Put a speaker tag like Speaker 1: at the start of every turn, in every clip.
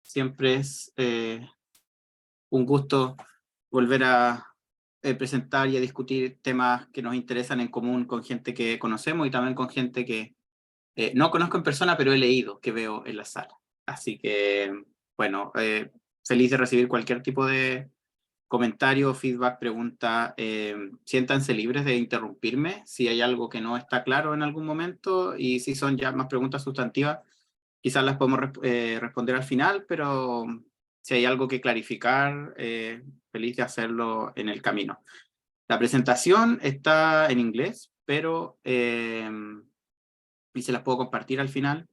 Speaker 1: Siempre es un gusto volver a presentar y a discutir temas que nos interesan en común con gente que conocemos y también con gente que no conozco en persona, pero he leído, que veo en la sala. Así que, bueno, feliz de recibir cualquier tipo de comentario, feedback, pregunta. Siéntanse libres de interrumpirme si hay algo que no está claro en algún momento, y si son ya más preguntas sustantivas, quizás las podemos responder al final, pero si hay algo que clarificar, feliz de hacerlo en el camino. La presentación está en inglés, pero y se las puedo compartir al final,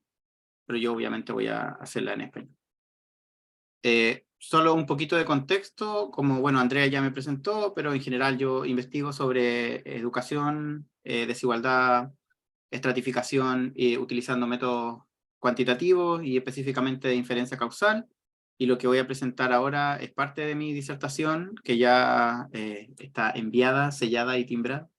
Speaker 1: pero yo obviamente voy a hacerla en español. Solo un poquito de contexto, como bueno, Andrea ya me presentó, pero en general yo investigo sobre educación, desigualdad, estratificación, utilizando métodos cuantitativos y específicamente de inferencia causal. Y lo que voy a presentar ahora es parte de mi disertación, que ya está enviada, sellada y timbrada.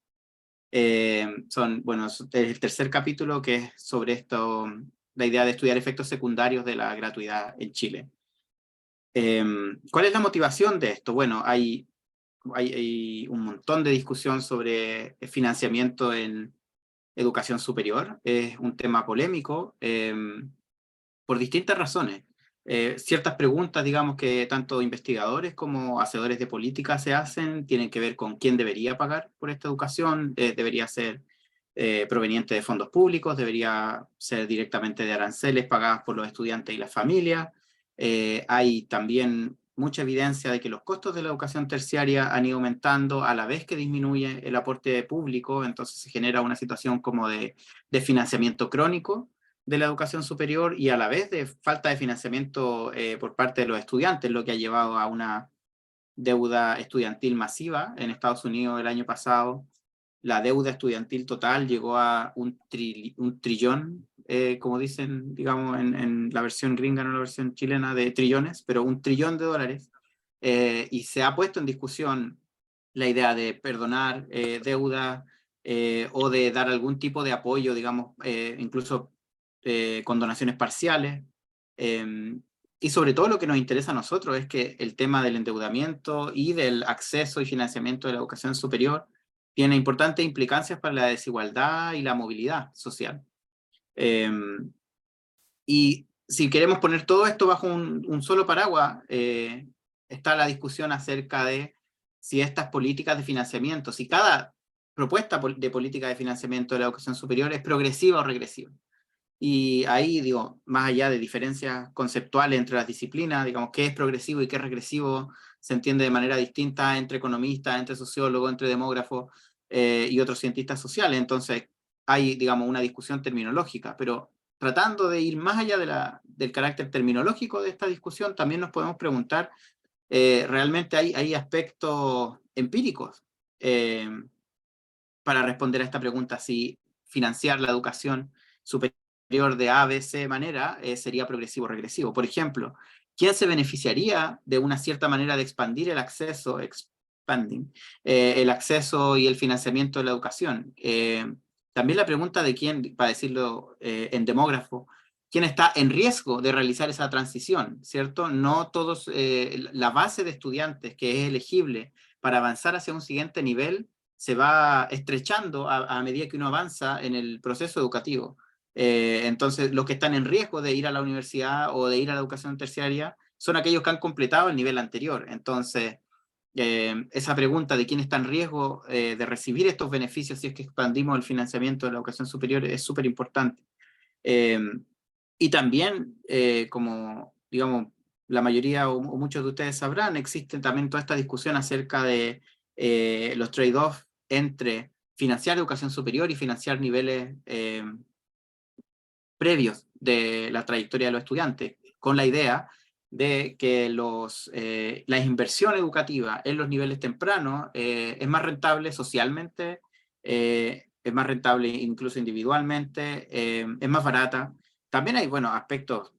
Speaker 1: Bueno, es el tercer capítulo, que es sobre esto, la idea de estudiar efectos secundarios de la gratuidad en Chile. ¿Cuál es la motivación de esto? Bueno, hay un montón de discusión sobre el financiamiento en educación superior. Es un tema polémico por distintas razones. Ciertas preguntas, digamos, que tanto investigadores como hacedores de política se hacen, tienen que ver con quién debería pagar por esta educación. Debería ser proveniente de fondos públicos, debería ser directamente de aranceles pagadas por los estudiantes y las familias. Hay también mucha evidencia de que los costos de la educación terciaria han ido aumentando a la vez que disminuye el aporte público, entonces se genera una situación como de financiamiento crónico de la educación superior, y a la vez de falta de financiamiento por parte de los estudiantes, lo que ha llevado a una deuda estudiantil masiva. En Estados Unidos el año pasado la deuda estudiantil total llegó a un trillón, como dicen, digamos, en la versión gringa, no la versión chilena, de trillones, pero $1 trillón. Y se ha puesto en discusión la idea de perdonar deuda, o de dar algún tipo de apoyo, digamos, incluso con donaciones parciales. Y sobre todo lo que nos interesa a nosotros es que el tema del endeudamiento y del acceso y financiamiento de la educación superior tiene importantes implicancias para la desigualdad y la movilidad social. Y si queremos poner todo esto bajo un solo paraguas, está la discusión acerca de si estas políticas de financiamiento, si cada propuesta de política de financiamiento de la educación superior es progresiva o regresiva. Y ahí, digo, más allá de diferencias conceptuales entre las disciplinas, digamos, qué es progresivo y qué es regresivo, se entiende de manera distinta entre economistas, entre sociólogos, entre demógrafos y otros cientistas sociales. Entonces, hay, digamos, una discusión terminológica, pero tratando de ir más allá del carácter terminológico de esta discusión, también nos podemos preguntar, ¿realmente hay aspectos empíricos para responder a esta pregunta? Si financiar la educación superior de A, B, C manera sería progresivo o regresivo. Por ejemplo, ¿quién se beneficiaría de una cierta manera de expandir el acceso, el acceso y el financiamiento de la educación? También la pregunta de quién, para decirlo en demógrafo, quién está en riesgo de realizar esa transición, ¿cierto? No todos, la base de estudiantes que es elegible para avanzar hacia un siguiente nivel se va estrechando a medida que uno avanza en el proceso educativo. Entonces, los que están en riesgo de ir a la universidad o de ir a la educación terciaria son aquellos que han completado el nivel anterior. Entonces, esa pregunta de quién está en riesgo de recibir estos beneficios si es que expandimos el financiamiento de la educación superior es súper importante. Eh, y también, como digamos, la mayoría o muchos de ustedes sabrán, existe también toda esta discusión acerca de los trade-offs entre financiar educación superior y financiar niveles previos de la trayectoria de los estudiantes, con la idea de que la inversión educativa en los niveles tempranos es más rentable socialmente, es más rentable incluso individualmente, es más barata. También hay, bueno, aspectos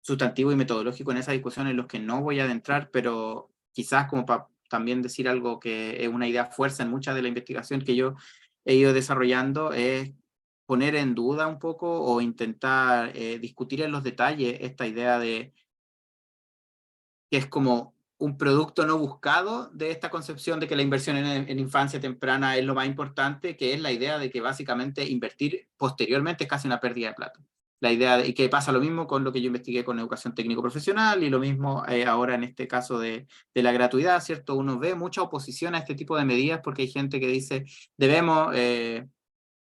Speaker 1: sustantivos y metodológicos en esa discusión en los que no voy a adentrar, pero quizás como para también decir algo que es una idea fuerza en mucha de la investigación que yo he ido desarrollando, es poner en duda un poco o intentar discutir en los detalles esta idea de que es como un producto no buscado de esta concepción de que la inversión en infancia temprana es lo más importante, que es la idea de que básicamente invertir posteriormente es casi una pérdida de plata. La idea de, y que pasa lo mismo con lo que yo investigué con educación técnico-profesional y lo mismo ahora en este caso de la gratuidad, ¿cierto? Uno ve mucha oposición a este tipo de medidas porque hay gente que dice debemos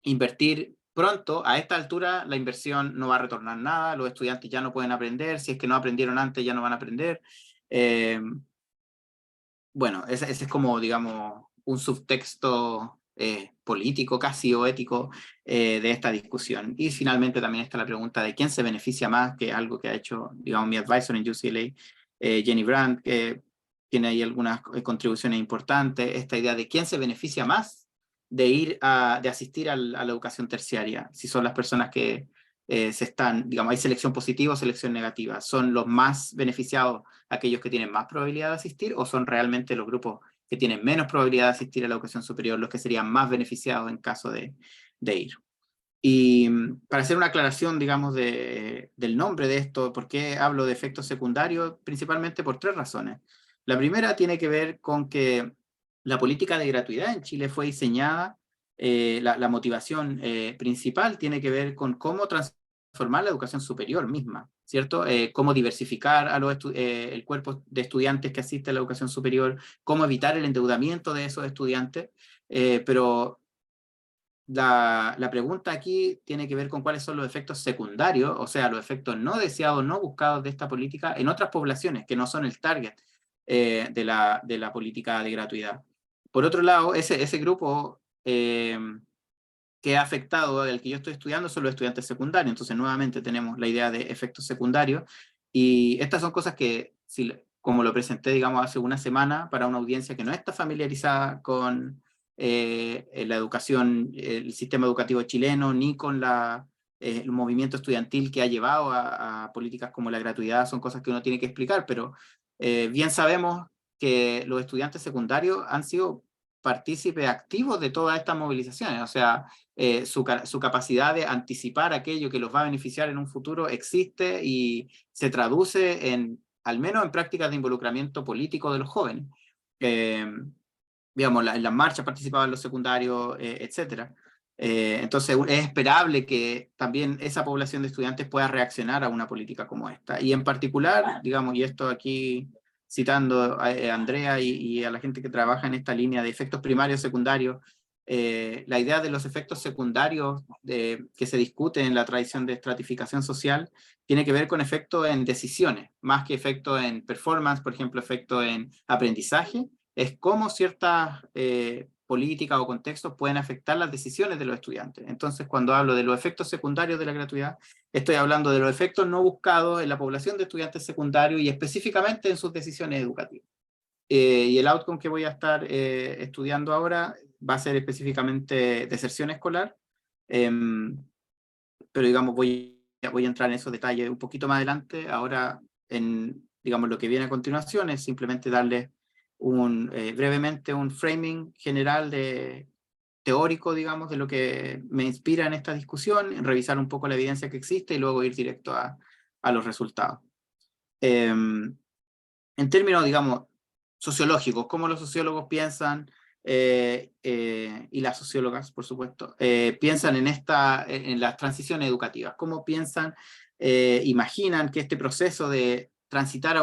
Speaker 1: invertir pronto. A esta altura la inversión no va a retornar nada, los estudiantes ya no pueden aprender, si es que no aprendieron antes ya no van a aprender. Bueno, ese es como, digamos, un subtexto político casi o ético de esta discusión. Y finalmente también está la pregunta de quién se beneficia más, que es algo que ha hecho, digamos, mi advisor en UCLA, Jenny Brandt, que tiene ahí algunas contribuciones importantes, esta idea de quién se beneficia más de asistir a la educación terciaria, si son las personas que digamos, hay selección positiva o selección negativa, ¿son los más beneficiados aquellos que tienen más probabilidad de asistir o son realmente los grupos que tienen menos probabilidad de asistir a la educación superior los que serían más beneficiados en caso de ir? Y para hacer una aclaración, digamos, del nombre de esto, ¿por qué hablo de efectos secundarios? Principalmente por 3 razones. La primera tiene que ver con que la política de gratuidad en Chile fue diseñada, la motivación principal tiene que ver con cómo transformar la educación superior misma, ¿cierto? Cómo diversificar a el cuerpo de estudiantes que asiste a la educación superior, cómo evitar el endeudamiento de esos estudiantes, pero la pregunta aquí tiene que ver con cuáles son los efectos secundarios, o sea, los efectos no deseados, no buscados de esta política en otras poblaciones que no son el target de la política de gratuidad. Por otro lado, ese grupo que ha afectado, el que yo estoy estudiando, son los estudiantes secundarios. Entonces, nuevamente tenemos la idea de efectos secundarios. Y estas son cosas que, como lo presenté, digamos, hace una semana para una audiencia que no está familiarizada con la educación, el sistema educativo chileno, ni con el movimiento estudiantil que ha llevado a políticas como la gratuidad, son cosas que uno tiene que explicar, pero bien sabemos que los estudiantes secundarios han sido partícipes activos de todas estas movilizaciones, o sea, su capacidad de anticipar aquello que los va a beneficiar en un futuro existe y se traduce al menos en prácticas de involucramiento político de los jóvenes. Digamos, en las marchas participaban los secundarios, etc. Entonces es esperable que también esa población de estudiantes pueda reaccionar a una política como esta. Y en particular, digamos, y esto aquí citando a Andrea y a la gente que trabaja en esta línea de efectos primarios, secundarios, la idea de los efectos secundarios que se discute en la tradición de estratificación social tiene que ver con efectos en decisiones, más que efectos en performance, por ejemplo, efectos en aprendizaje, es cómo ciertas políticas o contextos pueden afectar las decisiones de los estudiantes. Entonces, cuando hablo de los efectos secundarios de la gratuidad, estoy hablando de los efectos no buscados en la población de estudiantes secundarios y específicamente en sus decisiones educativas. Y el outcome que voy a estar estudiando ahora va a ser específicamente deserción escolar, pero digamos voy a entrar en esos detalles un poquito más adelante. Ahora, digamos, lo que viene a continuación es simplemente darles brevemente un framing general teórico, digamos, de lo que me inspira en esta discusión, revisar un poco la evidencia que existe y luego ir directo a los resultados. En términos, digamos, sociológicos, cómo los sociólogos piensan, y las sociólogas, por supuesto, piensan en las transiciones educativas, cómo piensan, imaginan que este proceso de transitar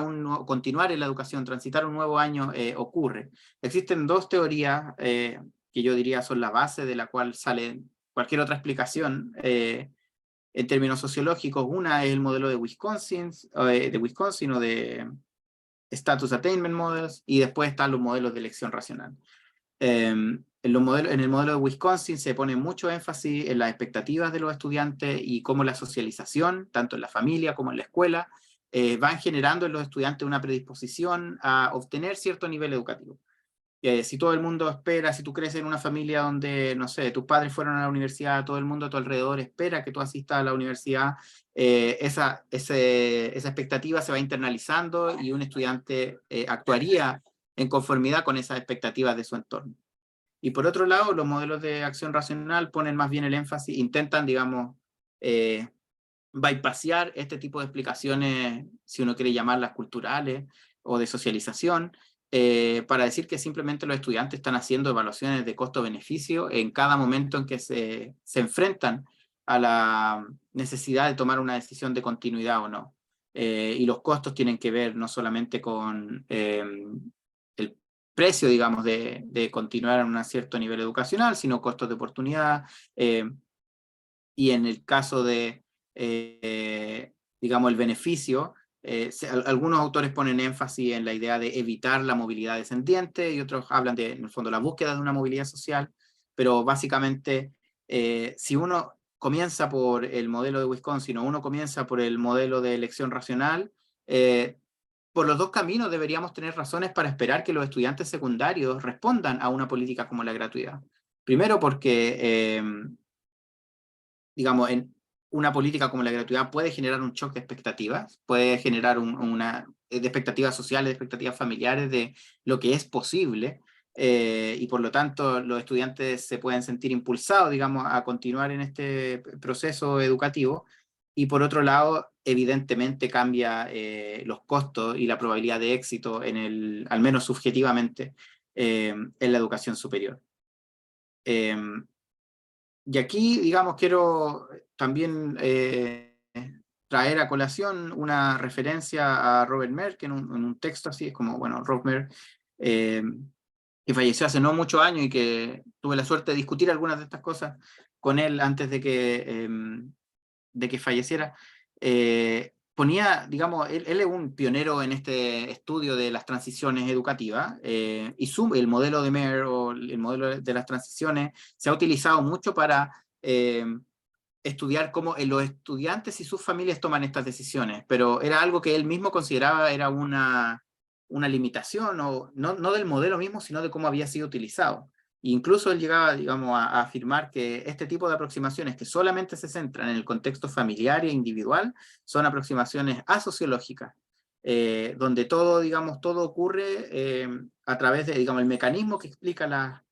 Speaker 1: continuar en la educación, transitar un nuevo año ocurre. Existen 2 teorías que yo diría son la base de la cual sale cualquier otra explicación en términos sociológicos. Una es el modelo de Wisconsin o de Status Attainment Models, y después están los modelos de elección racional. En el modelo de Wisconsin se pone mucho énfasis en las expectativas de los estudiantes y cómo la socialización, tanto en la familia como en la escuela, van generando en los estudiantes una predisposición a obtener cierto nivel educativo. Si todo el mundo espera, si tú creces en una familia donde, no sé, tus padres fueron a la universidad, todo el mundo a tu alrededor espera que tú asistas a la universidad, esa expectativa se va internalizando y un estudiante actuaría en conformidad con esas expectativas de su entorno. Y por otro lado, los modelos de acción racional ponen más bien el énfasis, intentan, digamos, bypassear este tipo de explicaciones, si uno quiere llamarlas culturales o de socialización, para decir que simplemente los estudiantes están haciendo evaluaciones de costo-beneficio en cada momento en que se enfrentan a la necesidad de tomar una decisión de continuidad o no. Y los costos tienen que ver no solamente con el precio, digamos, de continuar en un cierto nivel educacional, sino costos de oportunidad, y en el caso de, digamos, el beneficio, algunos autores ponen énfasis en la idea de evitar la movilidad descendiente y otros hablan de, en el fondo, la búsqueda de una movilidad social, pero básicamente, si uno comienza por el modelo de Wisconsin o uno comienza por el modelo de elección racional, por los dos caminos deberíamos tener razones para esperar que los estudiantes secundarios respondan a una política como la gratuidad. Primero porque digamos, en una política como la gratuidad puede generar un shock de expectativas, puede generar de expectativas sociales, de expectativas familiares, de lo que es posible, y por lo tanto los estudiantes se pueden sentir impulsados, digamos, a continuar en este proceso educativo, y por otro lado, evidentemente cambia los costos y la probabilidad de éxito, al menos subjetivamente, en la educación superior. Y aquí, digamos, quiero también traer a colación una referencia a Robert Merck en un texto así, es como, bueno, Robert Merck, que falleció hace no muchos años y que tuve la suerte de discutir algunas de estas cosas con él antes de que falleciera. Ponía, digamos, él es un pionero en este estudio de las transiciones educativas, y el modelo de Mer o el modelo de las transiciones se ha utilizado mucho para estudiar cómo los estudiantes y sus familias toman estas decisiones, pero era algo que él mismo consideraba era una limitación, o no del modelo mismo, sino de cómo había sido utilizado. Incluso él llegaba, digamos, a afirmar que este tipo de aproximaciones que solamente se centran en el contexto familiar e individual son aproximaciones asociológicas, donde todo, digamos, todo ocurre a través de, digamos, el mecanismo que explica las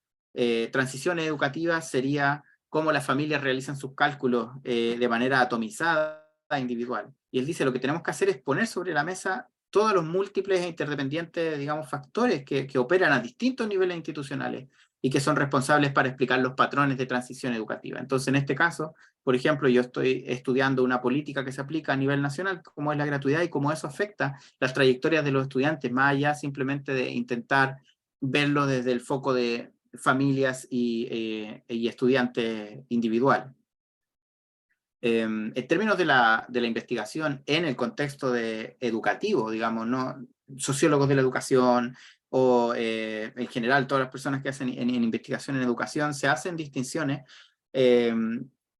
Speaker 1: transiciones educativas sería cómo las familias realizan sus cálculos de manera atomizada, individual. Y él dice, lo que tenemos que hacer es poner sobre la mesa todos los múltiples e interdependientes, digamos, factores que operan a distintos niveles institucionales y que son responsables para explicar los patrones de transición educativa. Entonces, en este caso, por ejemplo, yo estoy estudiando una política que se aplica a nivel nacional, como es la gratuidad, y cómo eso afecta las trayectorias de los estudiantes, más allá simplemente de intentar verlo desde el foco de familias y estudiantes individuales. En términos de la investigación en el contexto educativo, digamos, ¿no? Sociólogos de la educación o en general todas las personas que hacen en investigación en educación, se hacen distinciones que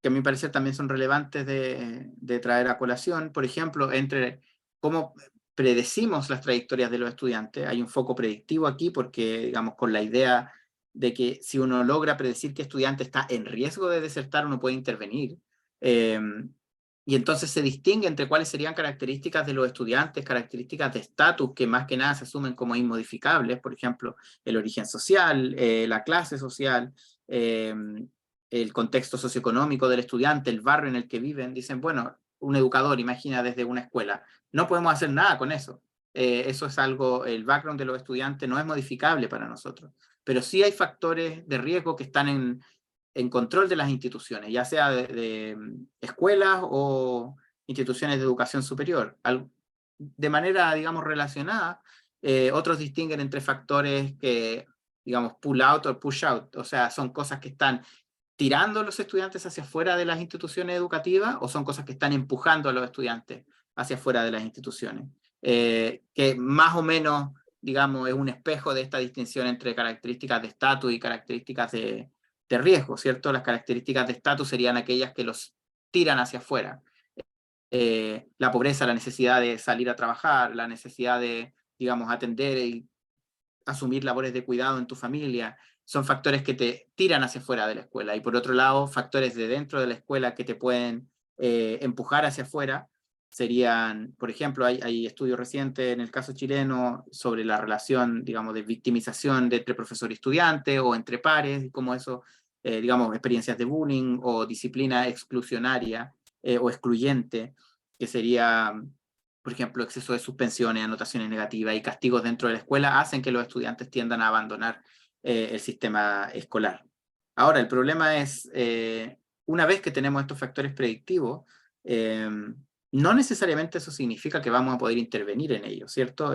Speaker 1: a mi parecer también son relevantes de traer a colación, por ejemplo, entre cómo predecimos las trayectorias de los estudiantes. Hay un foco predictivo aquí porque, digamos, con la idea de que si uno logra predecir que estudiante está en riesgo de desertar, uno puede intervenir. Y entonces se distingue entre cuáles serían características de los estudiantes, características de estatus que más que nada se asumen como inmodificables, por ejemplo, el origen social, la clase social, el contexto socioeconómico del estudiante, el barrio en el que viven. Dicen, bueno, un educador, imagina desde una escuela, no podemos hacer nada con eso. Eso es algo, el background de los estudiantes no es modificable para nosotros, pero sí hay factores de riesgo que están en control de las instituciones, ya sea de escuelas o instituciones de educación superior. De manera, digamos, relacionada, otros distinguen entre factores que, digamos, pull out o push out, o sea, son cosas que están tirando a los estudiantes hacia afuera de las instituciones educativas o son cosas que están empujando a los estudiantes hacia afuera de las instituciones. Que más o menos, digamos, es un espejo de esta distinción entre características de estatus y características de riesgo, ¿cierto? Las características de estatus serían aquellas que los tiran hacia afuera. La pobreza, la necesidad de salir a trabajar, la necesidad de, digamos, atender y asumir labores de cuidado en tu familia, son factores que te tiran hacia afuera de la escuela. Y por otro lado, factores de dentro de la escuela que te pueden empujar hacia afuera, serían, por ejemplo, hay estudios recientes en el caso chileno sobre la relación, digamos, de victimización entre profesor y estudiante o entre pares, y cómo eso, digamos, experiencias de bullying o disciplina exclusionaria o excluyente, que sería, por ejemplo, exceso de suspensiones, anotaciones negativas y castigos dentro de la escuela, hacen que los estudiantes tiendan a abandonar el sistema escolar. Ahora, el problema es, una vez que tenemos estos factores predictivos, no necesariamente eso significa que vamos a poder intervenir en ello, ¿cierto?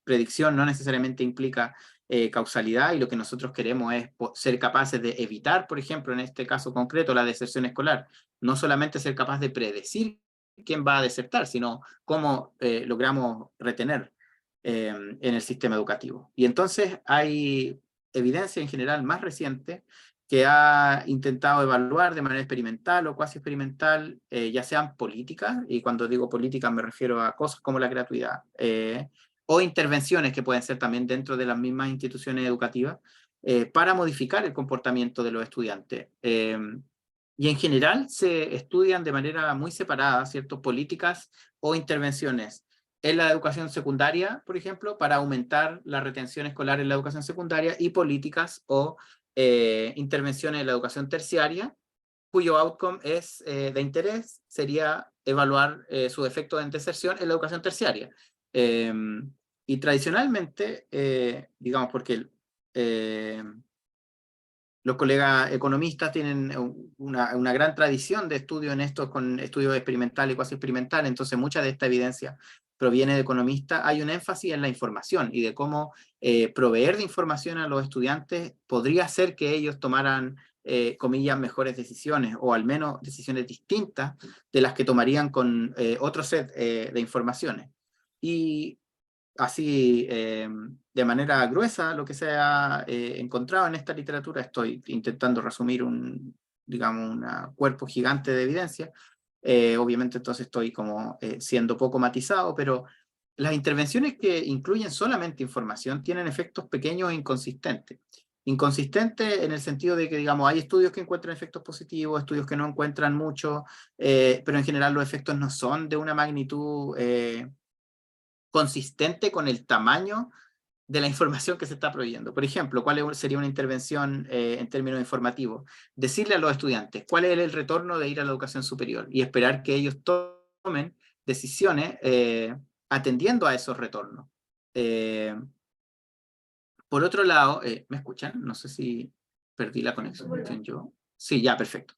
Speaker 1: Predicción no necesariamente implica causalidad, y lo que nosotros queremos es ser capaces de evitar, por ejemplo, en este caso concreto, la deserción escolar. No solamente ser capaz de predecir quién va a desertar, sino cómo logramos retener en el sistema educativo. Y entonces hay evidencia en general más reciente que ha intentado evaluar de manera experimental o cuasi experimental, ya sean políticas, y cuando digo políticas me refiero a cosas como la gratuidad, o intervenciones que pueden ser también dentro de las mismas instituciones educativas, para modificar el comportamiento de los estudiantes. Y en general se estudian de manera muy separada, ¿cierto? Políticas o intervenciones en la educación secundaria, por ejemplo, para aumentar la retención escolar en la educación secundaria, y políticas o intervenciones en la educación terciaria, cuyo outcome es de interés, sería evaluar sus efectos en deserción en la educación terciaria. Y tradicionalmente, digamos, porque los colegas economistas tienen una gran tradición de estudio en esto, con estudios experimentales y cuasi experimentales, entonces mucha de esta evidencia proviene de economistas. Hay un énfasis en la información y de cómo proveer de información a los estudiantes podría hacer que ellos tomaran, comillas, mejores decisiones, o al menos decisiones distintas de las que tomarían con otro set de informaciones. Y así, de manera gruesa, lo que se ha encontrado en esta literatura, estoy intentando resumir digamos, un cuerpo gigante de evidencia. Obviamente entonces estoy como siendo poco matizado, pero las intervenciones que incluyen solamente información tienen efectos pequeños e inconsistentes. Inconsistente en el sentido de que, digamos, hay estudios que encuentran efectos positivos, estudios que no encuentran mucho, pero en general los efectos no son de una magnitud consistente con el tamaño de la información que se está proveyendo. Por ejemplo, ¿cuál sería una intervención en términos informativos? Decirle a los estudiantes cuál es el retorno de ir a la educación superior y esperar que ellos tomen decisiones atendiendo a esos retornos. Por otro lado, ¿me escuchan? No sé si perdí la conexión yo. Sí, ya, perfecto.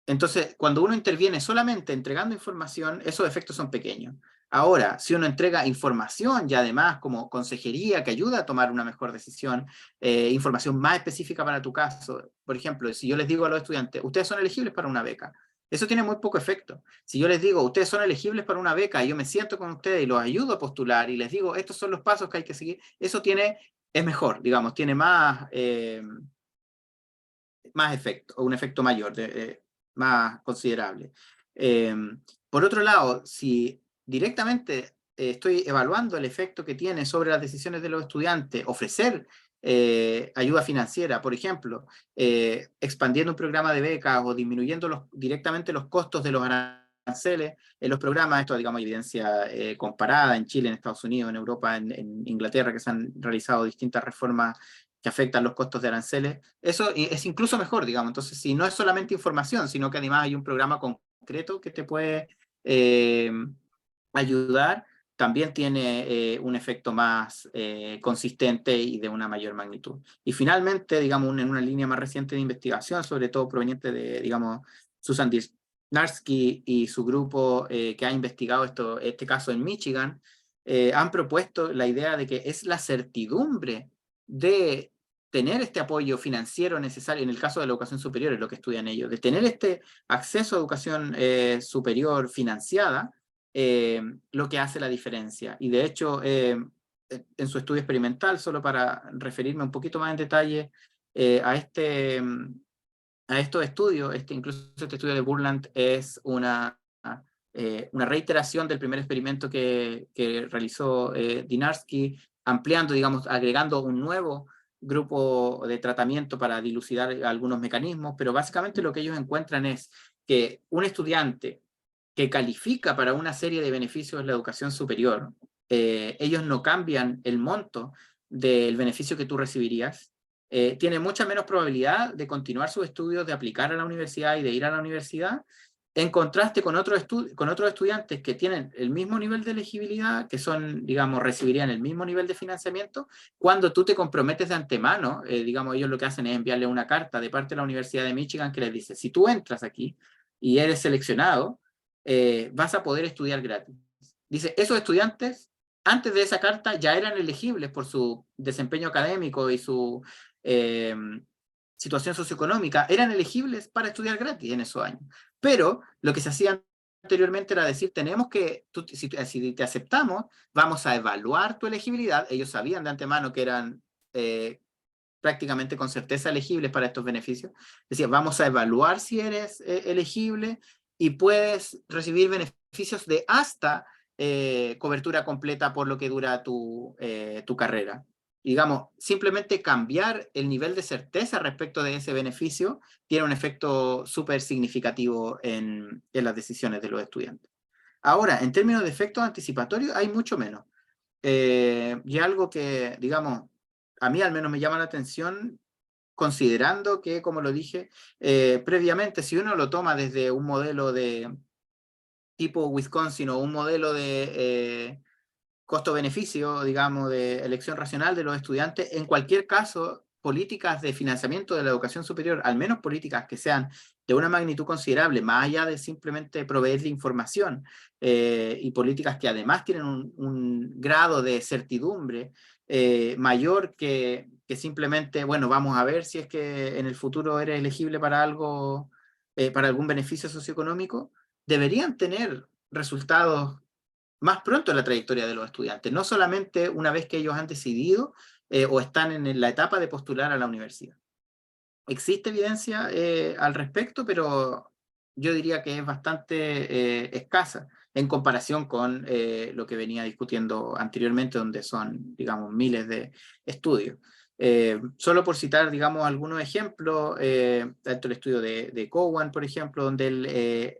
Speaker 1: Entonces, cuando uno interviene solamente entregando información, esos efectos son pequeños. Ahora, si uno entrega información y además como consejería que ayuda a tomar una mejor decisión, información más específica para tu caso, por ejemplo, si yo les digo a los estudiantes, ustedes son elegibles para una beca, eso tiene muy poco efecto. Si yo les digo, ustedes son elegibles para una beca, y yo me siento con ustedes y los ayudo a postular y les digo, estos son los pasos que hay que seguir, eso es mejor, digamos, tiene más efecto, o un efecto mayor, más considerable. Por otro lado, si directamente estoy evaluando el efecto que tiene sobre las decisiones de los estudiantes, ofrecer ayuda financiera, por ejemplo, expandiendo un programa de becas o disminuyendo directamente los costos de los aranceles en los programas, esto, digamos, evidencia comparada en Chile, en Estados Unidos, en Europa, en Inglaterra, que se han realizado distintas reformas que afectan los costos de aranceles, eso es incluso mejor, digamos. Entonces, si no es solamente información, sino que además hay un programa concreto que te puede ayudar, también tiene un efecto más consistente y de una mayor magnitud. Y finalmente, digamos, en una línea más reciente de investigación, sobre todo proveniente de, digamos, Susan Dysnarsky y su grupo que ha investigado este caso en Michigan, han propuesto la idea de que es la certidumbre de tener este apoyo financiero necesario, en el caso de la educación superior, es lo que estudian ellos, de tener este acceso a educación superior financiada, lo que hace la diferencia. Y de hecho, en su estudio experimental, solo para referirme un poquito más en detalle a estos estudios, incluso este estudio de Burland es una reiteración del primer experimento que realizó Dynarski, ampliando, digamos, agregando un nuevo grupo de tratamiento para dilucidar algunos mecanismos, pero básicamente lo que ellos encuentran es que un estudiante que califica para una serie de beneficios en la educación superior, ellos no cambian el monto del beneficio que tú recibirías, tiene mucha menos probabilidad de continuar sus estudios, de aplicar a la universidad y de ir a la universidad, en contraste con otros estudiantes que tienen el mismo nivel de elegibilidad, que son, digamos, recibirían el mismo nivel de financiamiento, cuando tú te comprometes de antemano, digamos, ellos lo que hacen es enviarle una carta de parte de la Universidad de Michigan que les dice, si tú entras aquí y eres seleccionado, vas a poder estudiar gratis. Dice, esos estudiantes, antes de esa carta, ya eran elegibles por su desempeño académico y su situación socioeconómica, eran elegibles para estudiar gratis en esos años. Pero lo que se hacía anteriormente era decir, tenemos que, si te aceptamos, vamos a evaluar tu elegibilidad. Ellos sabían de antemano que eran prácticamente con certeza elegibles para estos beneficios. Decía, vamos a evaluar si eres elegible y puedes recibir beneficios de hasta cobertura completa por lo que dura tu carrera. Digamos, simplemente cambiar el nivel de certeza respecto de ese beneficio tiene un efecto súper significativo en las decisiones de los estudiantes. Ahora, en términos de efectos anticipatorios, hay mucho menos. Y algo que, digamos, a mí al menos me llama la atención, considerando que, como lo dije previamente, si uno lo toma desde un modelo de tipo Wisconsin o un modelo de costo-beneficio, digamos, de elección racional de los estudiantes, en cualquier caso, políticas de financiamiento de la educación superior, al menos políticas que sean de una magnitud considerable, más allá de simplemente proveerle información, y políticas que además tienen un grado de certidumbre mayor que simplemente, bueno, vamos a ver si es que en el futuro eres elegible para algo, para algún beneficio socioeconómico, deberían tener resultados más pronto en la trayectoria de los estudiantes, no solamente una vez que ellos han decidido o están en la etapa de postular a la universidad. Existe evidencia al respecto, pero yo diría que es bastante escasa en comparación con lo que venía discutiendo anteriormente, donde son, digamos, miles de estudios. Solo por citar, digamos, algunos ejemplos, dentro del estudio de Cowan, por ejemplo, donde él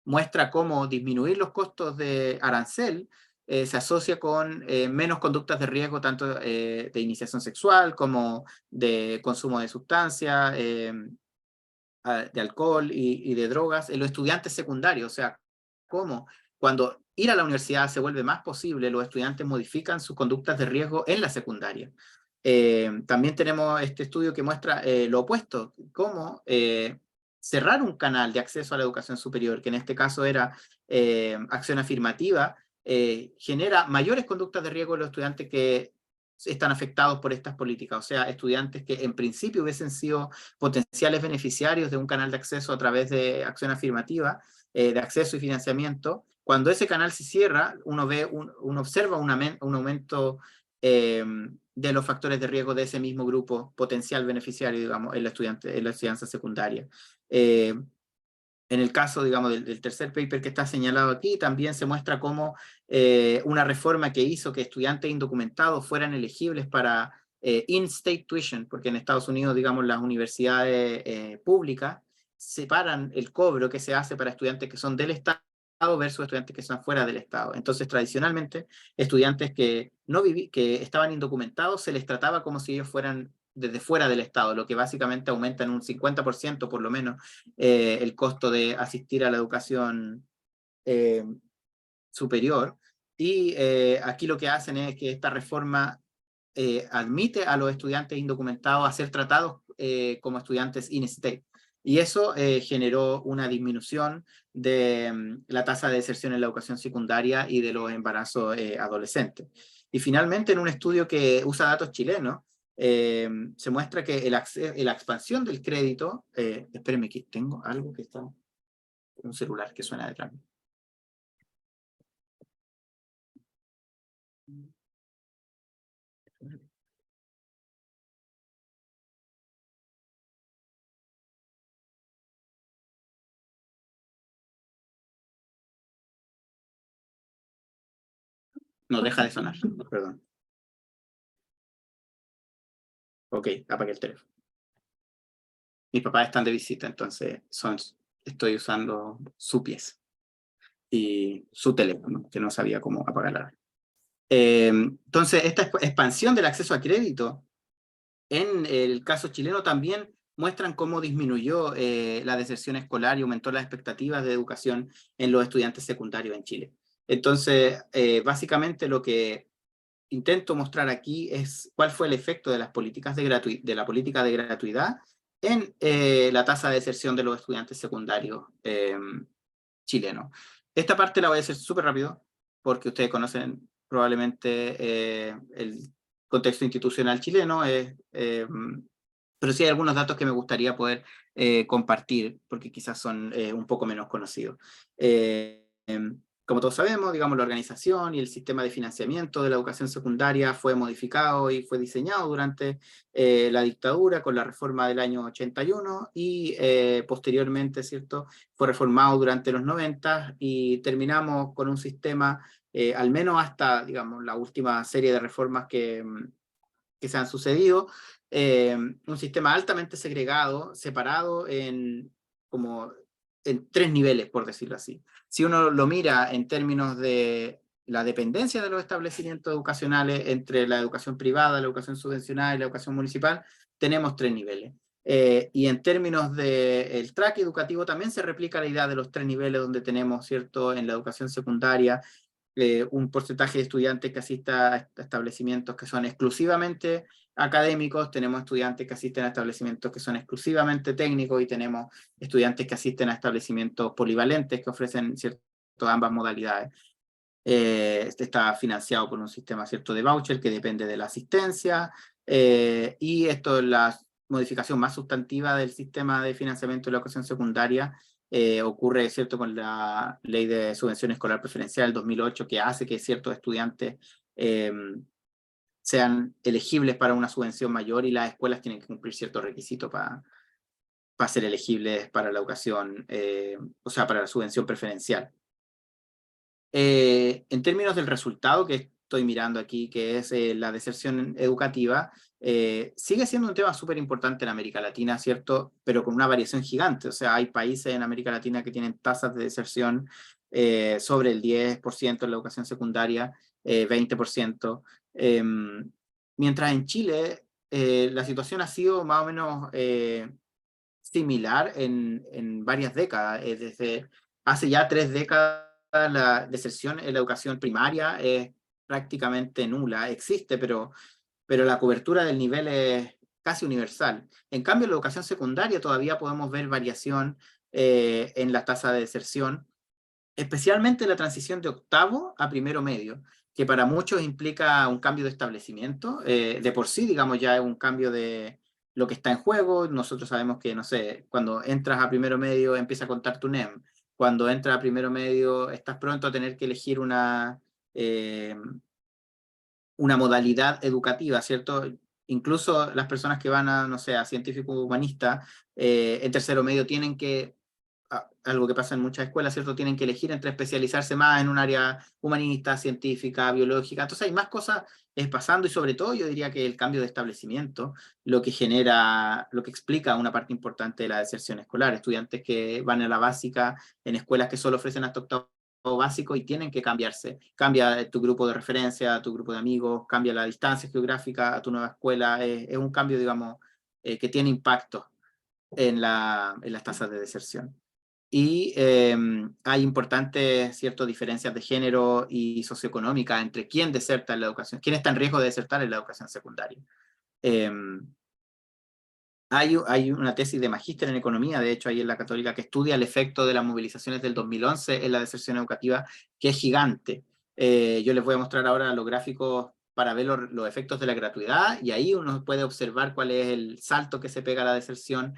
Speaker 1: muestra cómo disminuir los costos de arancel se asocia con menos conductas de riesgo, tanto de iniciación sexual como de consumo de sustancias, de alcohol y de drogas en los estudiantes secundarios. O sea, cómo cuando ir a la universidad se vuelve más posible, los estudiantes modifican sus conductas de riesgo en la secundaria. También tenemos este estudio que muestra lo opuesto, cómo cerrar un canal de acceso a la educación superior, que en este caso era acción afirmativa, genera mayores conductas de riesgo en los estudiantes que están afectados por estas políticas, o sea, estudiantes que en principio hubiesen sido potenciales beneficiarios de un canal de acceso a través de acción afirmativa, de acceso y financiamiento. Cuando ese canal se cierra, uno observa un aumento de los factores de riesgo de ese mismo grupo potencial beneficiario, digamos, en la estudianza secundaria. En el caso, digamos, del tercer paper que está señalado aquí, también se muestra cómo una reforma que hizo que estudiantes indocumentados fueran elegibles para in-state tuition, porque en Estados Unidos, digamos, las universidades públicas separan el cobro que se hace para estudiantes que son del Estado versus estudiantes que son fuera del Estado. Entonces, tradicionalmente, estudiantes que estaban indocumentados se les trataba como si ellos fueran desde fuera del Estado, lo que básicamente aumenta en un 50% por lo menos el costo de asistir a la educación superior. Y aquí lo que hacen es que esta reforma admite a los estudiantes indocumentados a ser tratados como estudiantes in-state. Y eso generó una disminución de la tasa de deserción en la educación secundaria y de los embarazos adolescentes. Y finalmente, en un estudio que usa datos chilenos, se muestra que la expansión del crédito, espérenme que tengo algo que está, un celular que suena detrás. No, deja de sonar, perdón. Ok, apagué el teléfono. Mis papás están de visita, entonces estoy usando su pieza. y su teléfono, que no sabía cómo apagar la radio. Entonces, esta expansión del acceso a crédito, en el caso chileno también muestran cómo disminuyó la deserción escolar y aumentó las expectativas de educación en los estudiantes secundarios en Chile. Entonces, básicamente lo que intento mostrar aquí es cuál fue el efecto de las políticas de la política de gratuidad en la tasa de deserción de los estudiantes secundarios chilenos. Esta parte la voy a hacer súper rápido, porque ustedes conocen probablemente el contexto institucional chileno, pero sí hay algunos datos que me gustaría poder compartir, porque quizás son un poco menos conocidos. Como todos sabemos, digamos, la organización y el sistema de financiamiento de la educación secundaria fue modificado y fue diseñado durante la dictadura con la reforma del año 81 y posteriormente, ¿cierto?, fue reformado durante los 90 y terminamos con un sistema, al menos hasta, digamos, la última serie de reformas que se han sucedido, un sistema altamente segregado, separado como en 3 niveles, por decirlo así. Si uno lo mira en términos de la dependencia de los establecimientos educacionales entre la educación privada, la educación subvencionada y la educación municipal, tenemos 3 niveles. Y en términos del track educativo también se replica la idea de los 3 niveles donde tenemos, ¿cierto?, en la educación secundaria, un porcentaje de estudiantes que asista a establecimientos que son exclusivamente académicos, tenemos estudiantes que asisten a establecimientos que son exclusivamente técnicos y tenemos estudiantes que asisten a establecimientos polivalentes que ofrecen, ¿cierto?, ambas modalidades. Este está financiado por un sistema, ¿cierto?, de voucher que depende de la asistencia, y esto es la modificación más sustantiva del sistema de financiamiento de la educación secundaria. Ocurre, ¿cierto?, con la Ley de Subvención Escolar Preferencial del 2008, que hace que ciertos estudiantes sean elegibles para una subvención mayor y las escuelas tienen que cumplir ciertos requisitos para ser elegibles para la educación, o sea, para la subvención preferencial. En términos del resultado que estoy mirando aquí, que es la deserción educativa, sigue siendo un tema súper importante en América Latina, ¿cierto? Pero con una variación gigante. O sea, hay países en América Latina que tienen tasas de deserción sobre el 10% en la educación secundaria, 20%. Mientras en Chile la situación ha sido más o menos similar en varias décadas. Desde hace ya 3 décadas la deserción en la educación primaria es prácticamente nula. Existe, pero la cobertura del nivel es casi universal. En cambio, en la educación secundaria todavía podemos ver variación en la tasa de deserción, especialmente la transición de octavo a primero medio, que para muchos implica un cambio de establecimiento. De por sí, digamos, ya es un cambio de lo que está en juego. Nosotros sabemos que, no sé, cuando entras a primero medio empieza a contar tu NEM. Cuando entras a primero medio estás pronto a tener que elegir una modalidad educativa, ¿cierto? Incluso las personas que van a, no sé, a científico humanista, en tercero medio tienen que, algo que pasa en muchas escuelas, ¿cierto?, tienen que elegir entre especializarse más en un área humanista, científica, biológica. Entonces hay más cosas pasando, y sobre todo yo diría que el cambio de establecimiento, lo que explica una parte importante de la deserción escolar. Estudiantes que van a la básica en escuelas que solo ofrecen hasta octavo básico y tienen que cambiarse. Cambia tu grupo de referencia, tu grupo de amigos, cambia la distancia geográfica a tu nueva escuela. Es un cambio, digamos, que tiene impacto en las tasas de deserción. Y hay importantes, ciertas diferencias de género y socioeconómica entre quién deserta en la educación, quién está en riesgo de desertar en la educación secundaria. Hay una tesis de magíster en economía, de hecho, ahí en la Católica, que estudia el efecto de las movilizaciones del 2011 en la deserción educativa, que es gigante. Yo les voy a mostrar ahora los gráficos para ver los efectos de la gratuidad, y ahí uno puede observar cuál es el salto que se pega a la deserción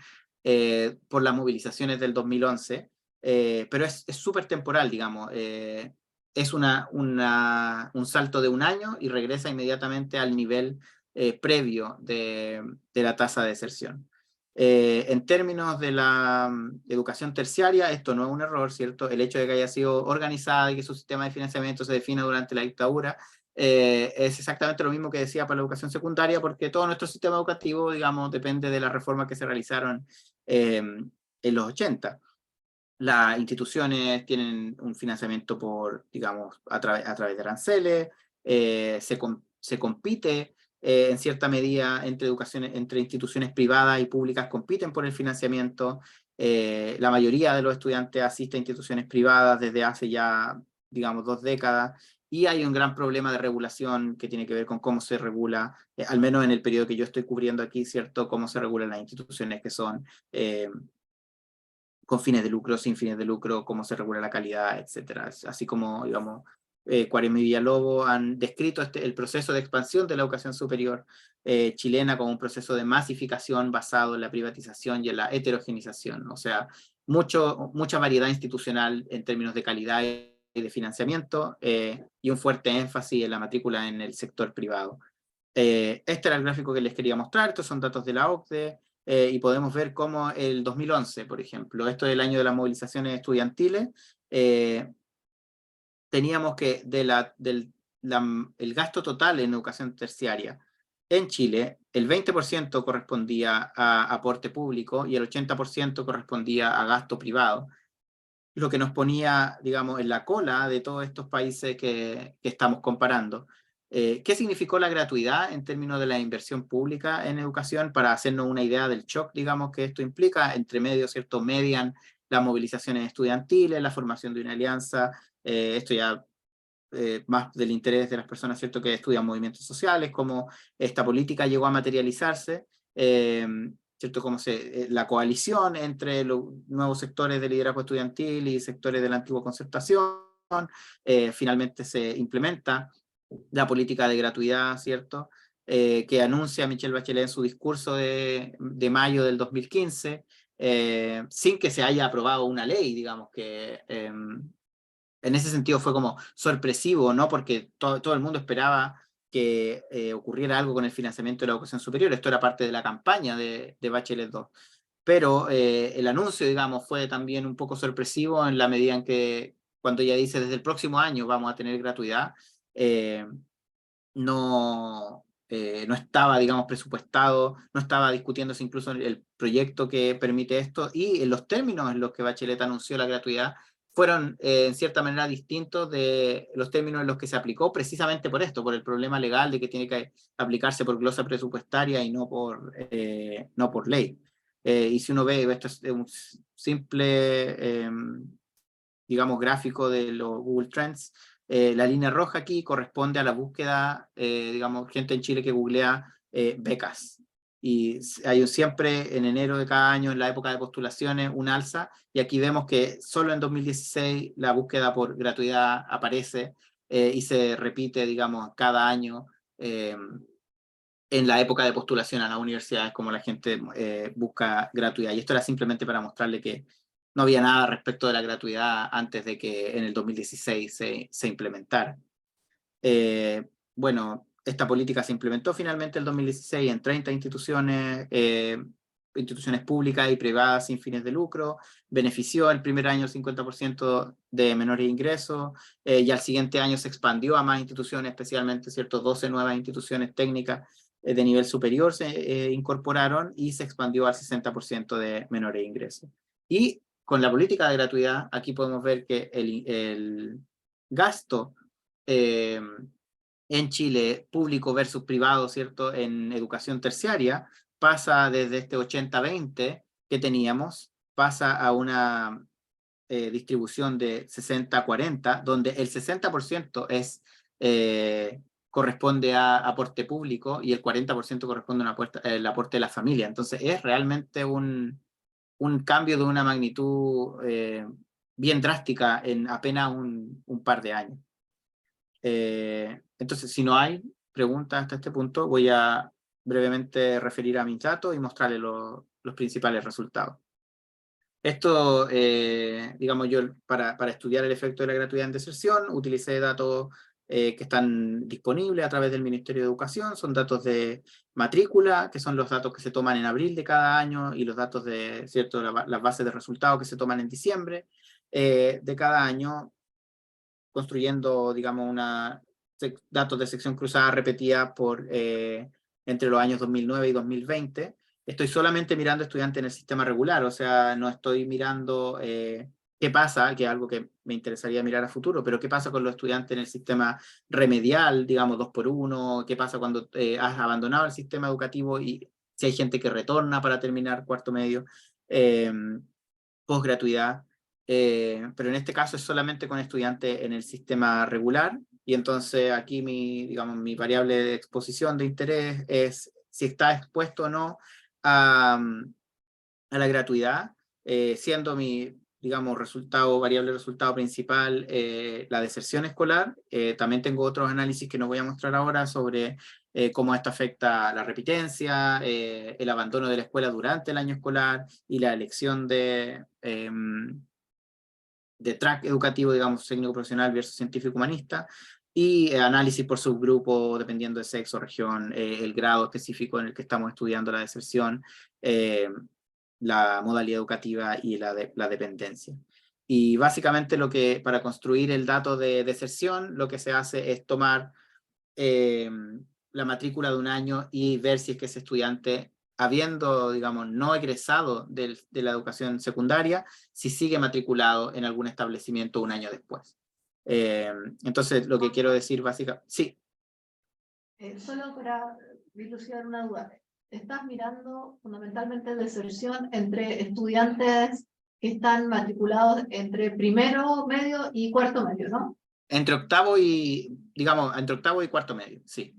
Speaker 1: por las movilizaciones del 2011, pero es súper temporal, digamos. Es un salto de un año y regresa inmediatamente al nivel previo de la tasa de deserción. En términos de la educación terciaria, esto no es un error, ¿cierto? El hecho de que haya sido organizada y que su sistema de financiamiento se defina durante la dictadura es exactamente lo mismo que decía para la educación secundaria, porque todo nuestro sistema educativo, digamos, depende de las reformas que se realizaron en los 80. Las instituciones tienen un financiamiento por, digamos, a través de aranceles, se compite en cierta medida entre instituciones privadas y públicas compiten por el financiamiento. La mayoría de los estudiantes asiste a instituciones privadas desde hace ya, digamos, 2 décadas, y hay un gran problema de regulación que tiene que ver con cómo se regula, al menos en el periodo que yo estoy cubriendo aquí, ¿cierto? Cómo se regulan las instituciones que son con fines de lucro, sin fines de lucro, cómo se regula la calidad, etcétera. Así como, digamos, Cuaresma y Villalobos han descrito el proceso de expansión de la educación superior chilena como un proceso de masificación basado en la privatización y en la heterogenización, o sea, mucha variedad institucional en términos de calidad y de financiamiento, y un fuerte énfasis en la matrícula en el sector privado. Este era el gráfico que les quería mostrar. Estos son datos de la OCDE, y podemos ver cómo el 2011, por ejemplo, esto es el año de las movilizaciones estudiantiles, teníamos que el gasto total en educación terciaria en Chile, el 20% correspondía a aporte público y el 80% correspondía a gasto privado, lo que nos ponía, digamos, en la cola de todos estos países que estamos comparando. ¿Qué significó la gratuidad en términos de la inversión pública en educación? Para hacernos una idea del shock, digamos, que esto implica, entre medio, ¿cierto?, median las movilizaciones estudiantiles, la formación de una alianza, esto ya más del interés de las personas, ¿cierto?, que estudian movimientos sociales, cómo esta política llegó a materializarse, ¿cierto?, cómo la coalición entre los nuevos sectores de liderazgo estudiantil y sectores de la antigua concertación, finalmente se implementa la política de gratuidad, ¿cierto?, que anuncia Michelle Bachelet en su discurso de mayo del 2015, sin que se haya aprobado una ley, digamos, que en ese sentido fue como sorpresivo, ¿no? Porque todo el mundo esperaba que ocurriera algo con el financiamiento de la educación superior. Esto era parte de la campaña de Bachelet 2. Pero el anuncio, digamos, fue también un poco sorpresivo en la medida en que cuando ella dice desde el próximo año vamos a tener gratuidad, no estaba, digamos, presupuestado, no estaba discutiéndose incluso el proyecto que permite esto, y en los términos en los que Bachelet anunció la gratuidad fueron en cierta manera distintos de los términos en los que se aplicó, precisamente por esto, por el problema legal de que tiene que aplicarse por glosa presupuestaria y no por ley. Y si uno ve, esto es un simple, digamos, gráfico de los Google Trends, la línea roja aquí corresponde a la búsqueda, digamos, gente en Chile que googlea becas. Y hay siempre en enero de cada año, en la época de postulaciones, un alza. Y aquí vemos que solo en 2016 la búsqueda por gratuidad aparece y se repite, digamos, cada año en la época de postulación a las universidades, como la gente busca gratuidad. Y esto era simplemente para mostrarle que no había nada respecto de la gratuidad antes de que en el 2016 se implementara. Bueno, esta política se implementó finalmente en el 2016 en 30 instituciones públicas y privadas sin fines de lucro, benefició el primer año el 50% de menores ingresos, y al siguiente año se expandió a más instituciones, especialmente, ¿cierto?, 12 nuevas instituciones técnicas de nivel superior se incorporaron, y se expandió al 60% de menores ingresos. Y con la política de gratuidad, aquí podemos ver que el gasto en Chile, público versus privado, ¿cierto?, en educación terciaria, pasa desde este 80-20 que teníamos, pasa a una distribución de 60-40, donde el 60% corresponde a aporte público y el 40% corresponde a el aporte de la familia. Entonces es realmente un cambio de una magnitud bien drástica en apenas un par de años. Entonces, si no hay preguntas hasta este punto, voy a brevemente referir a mis datos y mostrarles los principales resultados. Esto, digamos, yo para estudiar el efecto de la gratuidad en deserción, utilicé datos que están disponibles a través del Ministerio de Educación. Son datos de matrícula, que son los datos que se toman en abril de cada año, y los datos de, ¿cierto?, las bases de resultados que se toman en diciembre de cada año, construyendo, digamos, datos de sección cruzada repetida entre los años 2009 y 2020. Estoy solamente mirando estudiantes en el sistema regular, o sea, no estoy mirando ¿Qué pasa? Que es algo que me interesaría mirar a futuro, pero ¿qué pasa con los estudiantes en el sistema remedial, digamos 2x1? ¿Qué pasa cuando has abandonado el sistema educativo y si hay gente que retorna para terminar cuarto medio? Posgratuidad, pero en este caso es solamente con estudiantes en el sistema regular, y entonces aquí digamos, mi variable de exposición de interés es si está expuesto o no a, a la gratuidad, siendo mi, digamos, variable resultado principal la deserción escolar. También tengo otros análisis que nos voy a mostrar ahora sobre cómo esto afecta la repitencia, el abandono de la escuela durante el año escolar y la elección de track educativo, digamos, técnico profesional versus científico humanista, y análisis por subgrupo, dependiendo de sexo, región, el grado específico en el que estamos estudiando la deserción, la modalidad educativa y la dependencia. Y básicamente para construir el dato de deserción, lo que se hace es tomar la matrícula de un año y ver si es que ese estudiante, habiendo, digamos, no egresado de la educación secundaria, si sigue matriculado en algún establecimiento un año después. Entonces, lo que quiero decir básicamente, sí.
Speaker 2: Solo para dilucidar una duda, estás mirando fundamentalmente deserción entre estudiantes que están matriculados entre primero medio y cuarto medio, ¿no?
Speaker 1: Entre octavo y, digamos, entre octavo y cuarto medio, sí.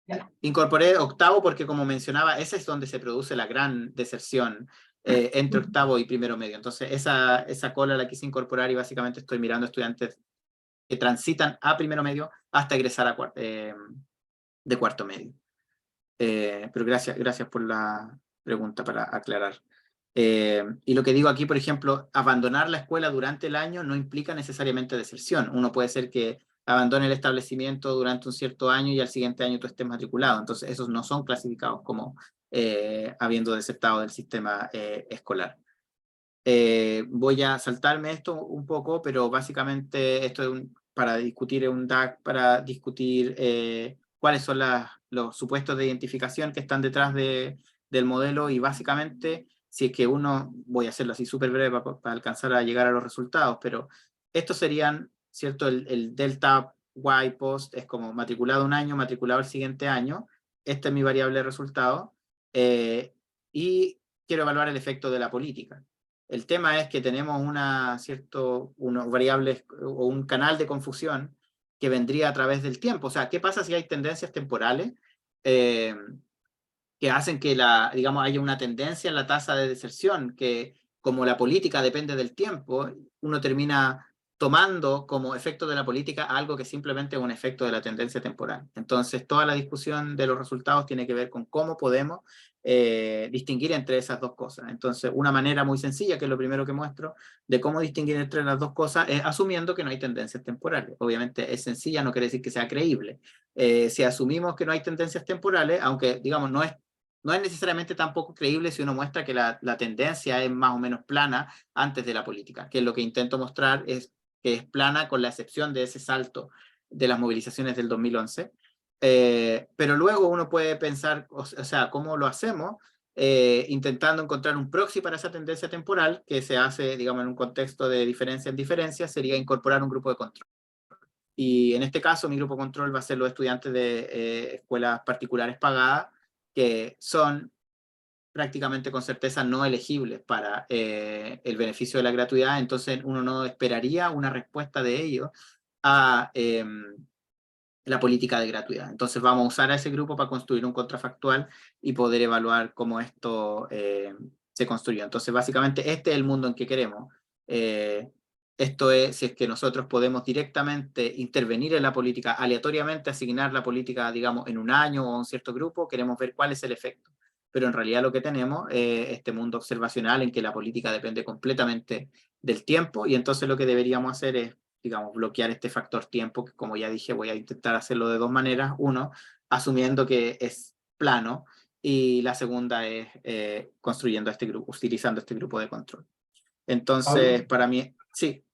Speaker 2: Ya.
Speaker 1: Incorporé octavo porque, como mencionaba, ese es donde se produce la gran deserción entre octavo y primero medio. Entonces, esa cola la quise incorporar y básicamente estoy mirando estudiantes que transitan a primero medio hasta egresar de cuarto medio. Pero gracias por la pregunta para aclarar. Y lo que digo aquí, por ejemplo, abandonar la escuela durante el año no implica necesariamente deserción. Uno puede ser que abandone el establecimiento durante un cierto año y al siguiente año tú estés matriculado. Entonces, esos no son clasificados como habiendo desertado del sistema escolar. Voy a saltarme esto un poco, pero básicamente esto es para discutir un DAC, para discutir cuáles son los supuestos de identificación que están detrás del modelo, y básicamente, si es que voy a hacerlo así súper breve para alcanzar a llegar a los resultados, pero estos serían, ¿cierto? El delta Y post es como matriculado un año, matriculado el siguiente año. Esta es mi variable de resultado. Y quiero evaluar el efecto de la política. El tema es que tenemos unos variables o un canal de confusión que vendría a través del tiempo. O sea, ¿qué pasa si hay tendencias temporales que hacen que digamos, haya una tendencia en la tasa de deserción, que como la política depende del tiempo, uno termina tomando como efecto de la política algo que simplemente es un efecto de la tendencia temporal? Entonces, toda la discusión de los resultados tiene que ver con cómo podemos distinguir entre esas dos cosas. Entonces, una manera muy sencilla, que es lo primero que muestro, de cómo distinguir entre las dos cosas, es asumiendo que no hay tendencias temporales. Obviamente es sencilla, no quiere decir que sea creíble. Si asumimos que no hay tendencias temporales, aunque, digamos, no es necesariamente tampoco creíble si uno muestra que la tendencia es más o menos plana antes de la política, que lo que intento mostrar es que es plana con la excepción de ese salto de las movilizaciones del 2011. Pero luego uno puede pensar, o sea, ¿cómo lo hacemos? Intentando encontrar un proxy para esa tendencia temporal, que se hace, digamos, en un contexto de diferencia en diferencia, sería incorporar un grupo de control. Y en este caso, mi grupo de control va a ser los estudiantes de escuelas particulares pagadas, que son prácticamente con certeza no elegibles para el beneficio de la gratuidad. Entonces uno no esperaría una respuesta de ellos a la política de gratuidad. Entonces vamos a usar a ese grupo para construir un contrafactual y poder evaluar cómo esto se construyó. Entonces básicamente este es el mundo en que queremos. Esto es, si es que nosotros podemos directamente intervenir en la política, aleatoriamente asignar la política, digamos, en un año o a un cierto grupo, queremos ver cuál es el efecto. Pero en realidad lo que tenemos es este mundo observacional en que la política depende completamente del tiempo, y entonces lo que deberíamos hacer es, digamos, bloquear este factor tiempo, que, como ya dije, voy a intentar hacerlo de dos maneras. Uno, asumiendo que es plano, y la segunda es construyendo este grupo, utilizando este grupo de control. Entonces,
Speaker 3: Pablo,
Speaker 1: para mí, sí.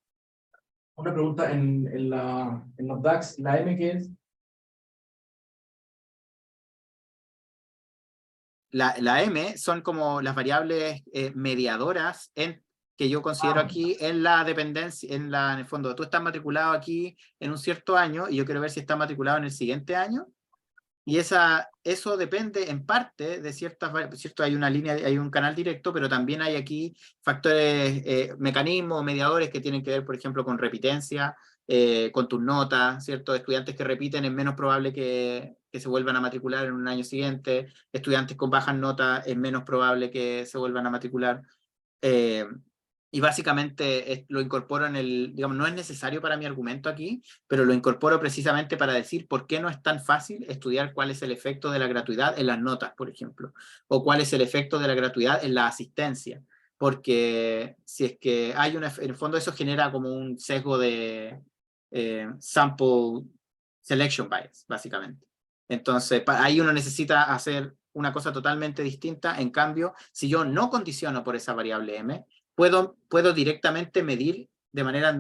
Speaker 3: una pregunta en los DAX, ¿la M qué es?
Speaker 1: La M son como las variables mediadoras que yo considero aquí en la dependencia, en el fondo, tú estás matriculado aquí en un cierto año y yo quiero ver si estás matriculado en el siguiente año. Y eso depende en parte de cierto, hay una línea, hay un canal directo, pero también hay aquí factores, mecanismos, mediadores que tienen que ver, por ejemplo, con repitencia, con tus notas, ¿cierto? Estudiantes que repiten es menos probable que se vuelvan a matricular en un año siguiente, estudiantes con bajas notas es menos probable que se vuelvan a matricular. Y básicamente lo incorporo en digamos, no es necesario para mi argumento aquí, pero lo incorporo precisamente para decir por qué no es tan fácil estudiar cuál es el efecto de la gratuidad en las notas, por ejemplo, o cuál es el efecto de la gratuidad en la asistencia, porque si es que hay en el fondo eso genera como un sesgo de sample selection bias, básicamente. Entonces, ahí uno necesita hacer una cosa totalmente distinta. En cambio, si yo no condiciono por esa variable m, puedo directamente medir de manera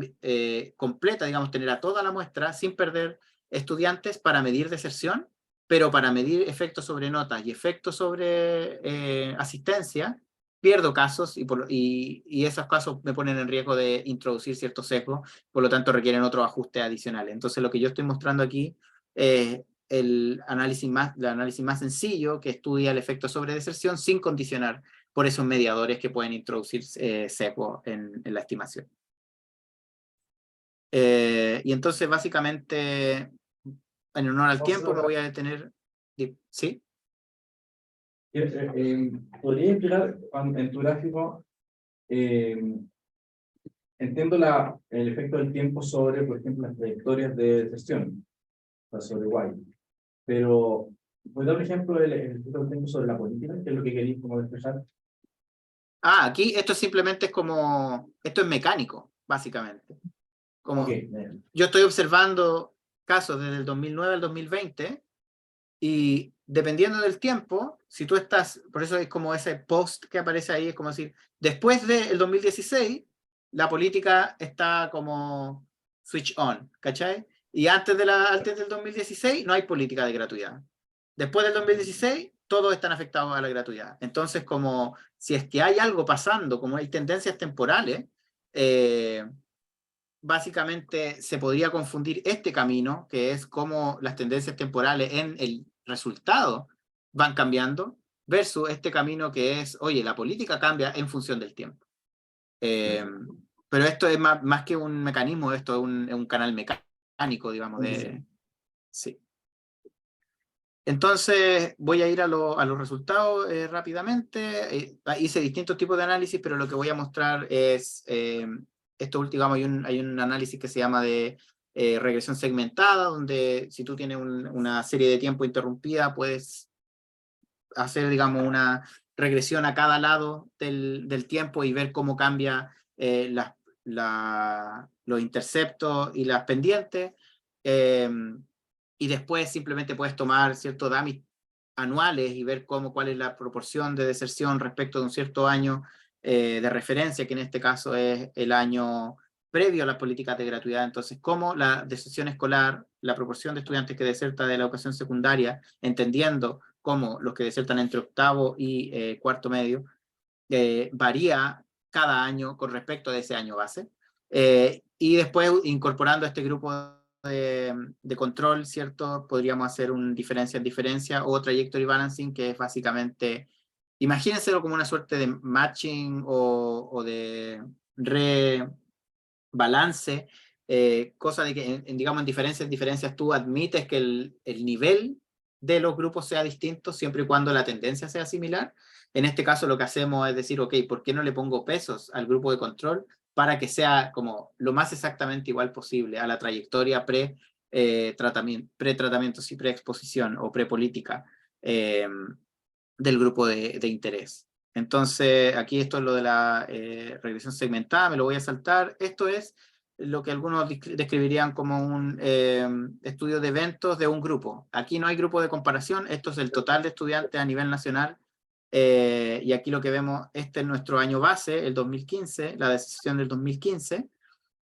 Speaker 1: completa, digamos, tener a toda la muestra sin perder estudiantes para medir deserción, pero para medir efectos sobre notas y efectos sobre asistencia, pierdo casos y esos casos me ponen en riesgo de introducir ciertos sesgos, por lo tanto requieren otros ajustes adicionales. Entonces lo que yo estoy mostrando aquí es el análisis más sencillo que estudia el efecto sobre deserción sin condicionar por esos mediadores que pueden introducir sesgo en la estimación. Y entonces básicamente, en honor al tiempo, me voy a detener. ¿Sí?
Speaker 3: ¿Podría explicar en tu gráfico, entiendo el efecto del tiempo sobre, por ejemplo, las trayectorias de deserción, o sea, sobre Y, pero ¿puedes dar un ejemplo del efecto del tiempo sobre la política, que es lo que queréis como expresar?
Speaker 1: Aquí esto simplemente es como, esto es mecánico, básicamente. Como yo estoy observando casos desde el 2009 al 2020 y dependiendo del tiempo, si tú estás, por eso es como ese post que aparece ahí, es como decir, después del 2016, la política está como switch on, ¿cachai? Y antes del 2016 no hay política de gratuidad. Después del 2016, todos están afectados a la gratuidad. Entonces, como si es que hay algo pasando, como hay tendencias temporales, básicamente se podría confundir este camino, que es cómo las tendencias temporales en el resultado van cambiando, versus este camino que es, oye, la política cambia en función del tiempo. Pero esto es más que un mecanismo, esto es un canal mecánico, digamos, sí. Entonces voy a ir a los resultados rápidamente. Hice distintos tipos de análisis, pero lo que voy a mostrar es esto último, digamos, hay un análisis que se llama de regresión segmentada, donde si tú tienes una serie de tiempo interrumpida, puedes hacer, digamos, una regresión a cada lado del tiempo y ver cómo cambia los interceptos y las pendientes. Y después simplemente puedes tomar ciertos dummies anuales y ver cuál es la proporción de deserción respecto de un cierto año de referencia, que en este caso es el año previo a las políticas de gratuidad. Entonces, cómo la deserción escolar, la proporción de estudiantes que desertan de la educación secundaria, entendiendo cómo los que desertan entre octavo y cuarto medio, varía cada año con respecto a ese año base. Y después, incorporando este grupo de control, ¿cierto? Podríamos hacer un diferencia en diferencia o trajectory balancing, que es básicamente, imagínenselo como una suerte de matching o de rebalance, cosa de que, digamos, en diferencias tú admites que el nivel de los grupos sea distinto siempre y cuando la tendencia sea similar. En este caso lo que hacemos es decir, ok, ¿por qué no le pongo pesos al grupo de control para que sea como lo más exactamente igual posible a la trayectoria pre-tratamiento, sí, pre-exposición o pre-política del grupo de interés? Entonces, aquí esto es lo de la regresión segmentada, me lo voy a saltar. Esto es lo que algunos describirían como un estudio de eventos de un grupo. Aquí no hay grupo de comparación, esto es el total de estudiantes a nivel nacional. Y aquí lo que vemos, este es nuestro año base, el 2015, la decisión del 2015.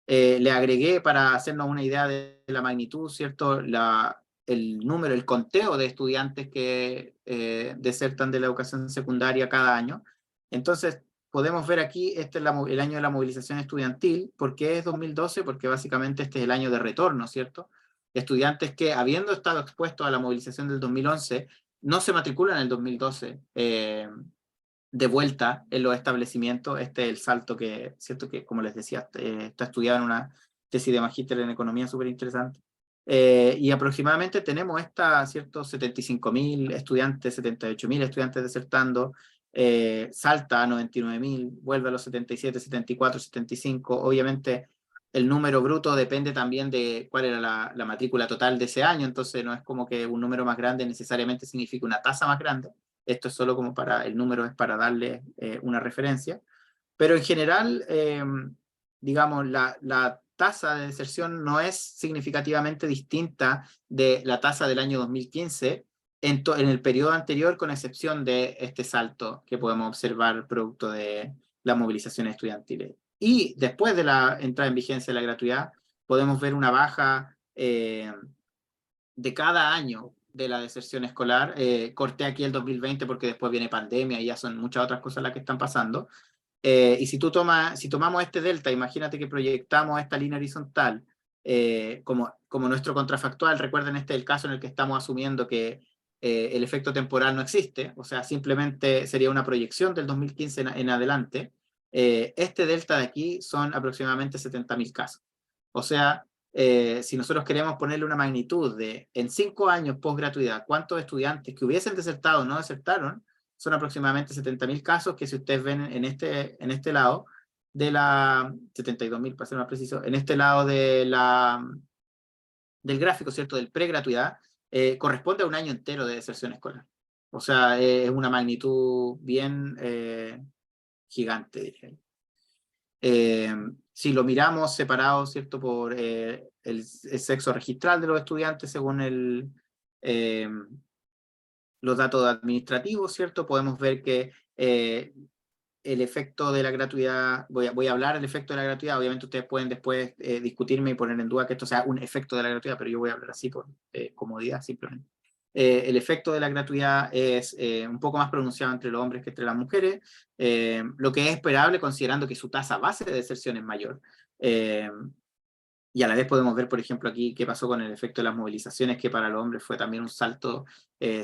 Speaker 1: Le agregué para hacernos una idea de la magnitud, ¿cierto? El número, el conteo de estudiantes que desertan de la educación secundaria cada año. Entonces, podemos ver aquí, este es el año de la movilización estudiantil. ¿Por qué es 2012? Porque básicamente este es el año de retorno, ¿cierto? Estudiantes que, habiendo estado expuestos a la movilización del 2011, no se matriculan en el 2012 de vuelta en los establecimientos. Este es el salto que, ¿cierto? Que, como les decía, está estudiado en una tesis de magíster en economía súper interesante. Y aproximadamente tenemos ¿cierto? 75.000 estudiantes, 78.000 estudiantes desertando, salta a 99.000, vuelve a los 77, 74, 75. Obviamente el número bruto depende también de cuál era la matrícula total de ese año, entonces no es como que un número más grande necesariamente significa una tasa más grande. Esto es solo como el número es para darle una referencia. Pero en general, digamos, la tasa de deserción no es significativamente distinta de la tasa del año 2015 en el periodo anterior, con excepción de este salto que podemos observar producto de las movilizaciones estudiantiles. Y después de la entrada en vigencia de la gratuidad, podemos ver una baja de cada año de la deserción escolar. Corté aquí el 2020 porque después viene pandemia y ya son muchas otras cosas las que están pasando. Y si tomamos este delta, imagínate que proyectamos esta línea horizontal como nuestro contrafactual. Recuerden, este es el caso en el que estamos asumiendo que el efecto temporal no existe, o sea, simplemente sería una proyección del 2015 en adelante. Este delta de aquí son aproximadamente 70.000 casos. O sea, si nosotros queremos ponerle una magnitud de en 5 años post-gratuidad, ¿cuántos estudiantes que hubiesen desertado no desertaron? Son aproximadamente 70.000 casos, que si ustedes ven en este lado de la 72.000, para ser más preciso, en este lado del gráfico, ¿cierto? Del pre-gratuidad, corresponde a un año entero de deserción escolar. O sea, es una magnitud bien gigante, diría yo. Si lo miramos separado, ¿cierto? Por el sexo registral de los estudiantes según los datos administrativos, ¿cierto? Podemos ver que el efecto de la gratuidad, voy a hablar del efecto de la gratuidad. Obviamente ustedes pueden después discutirme y poner en duda que esto sea un efecto de la gratuidad, pero yo voy a hablar así por comodidad simplemente. El efecto de la gratuidad es un poco más pronunciado entre los hombres que entre las mujeres, lo que es esperable considerando que su tasa base de deserción es mayor. Y a la vez podemos ver, por ejemplo, aquí qué pasó con el efecto de las movilizaciones, que para los hombres fue también un salto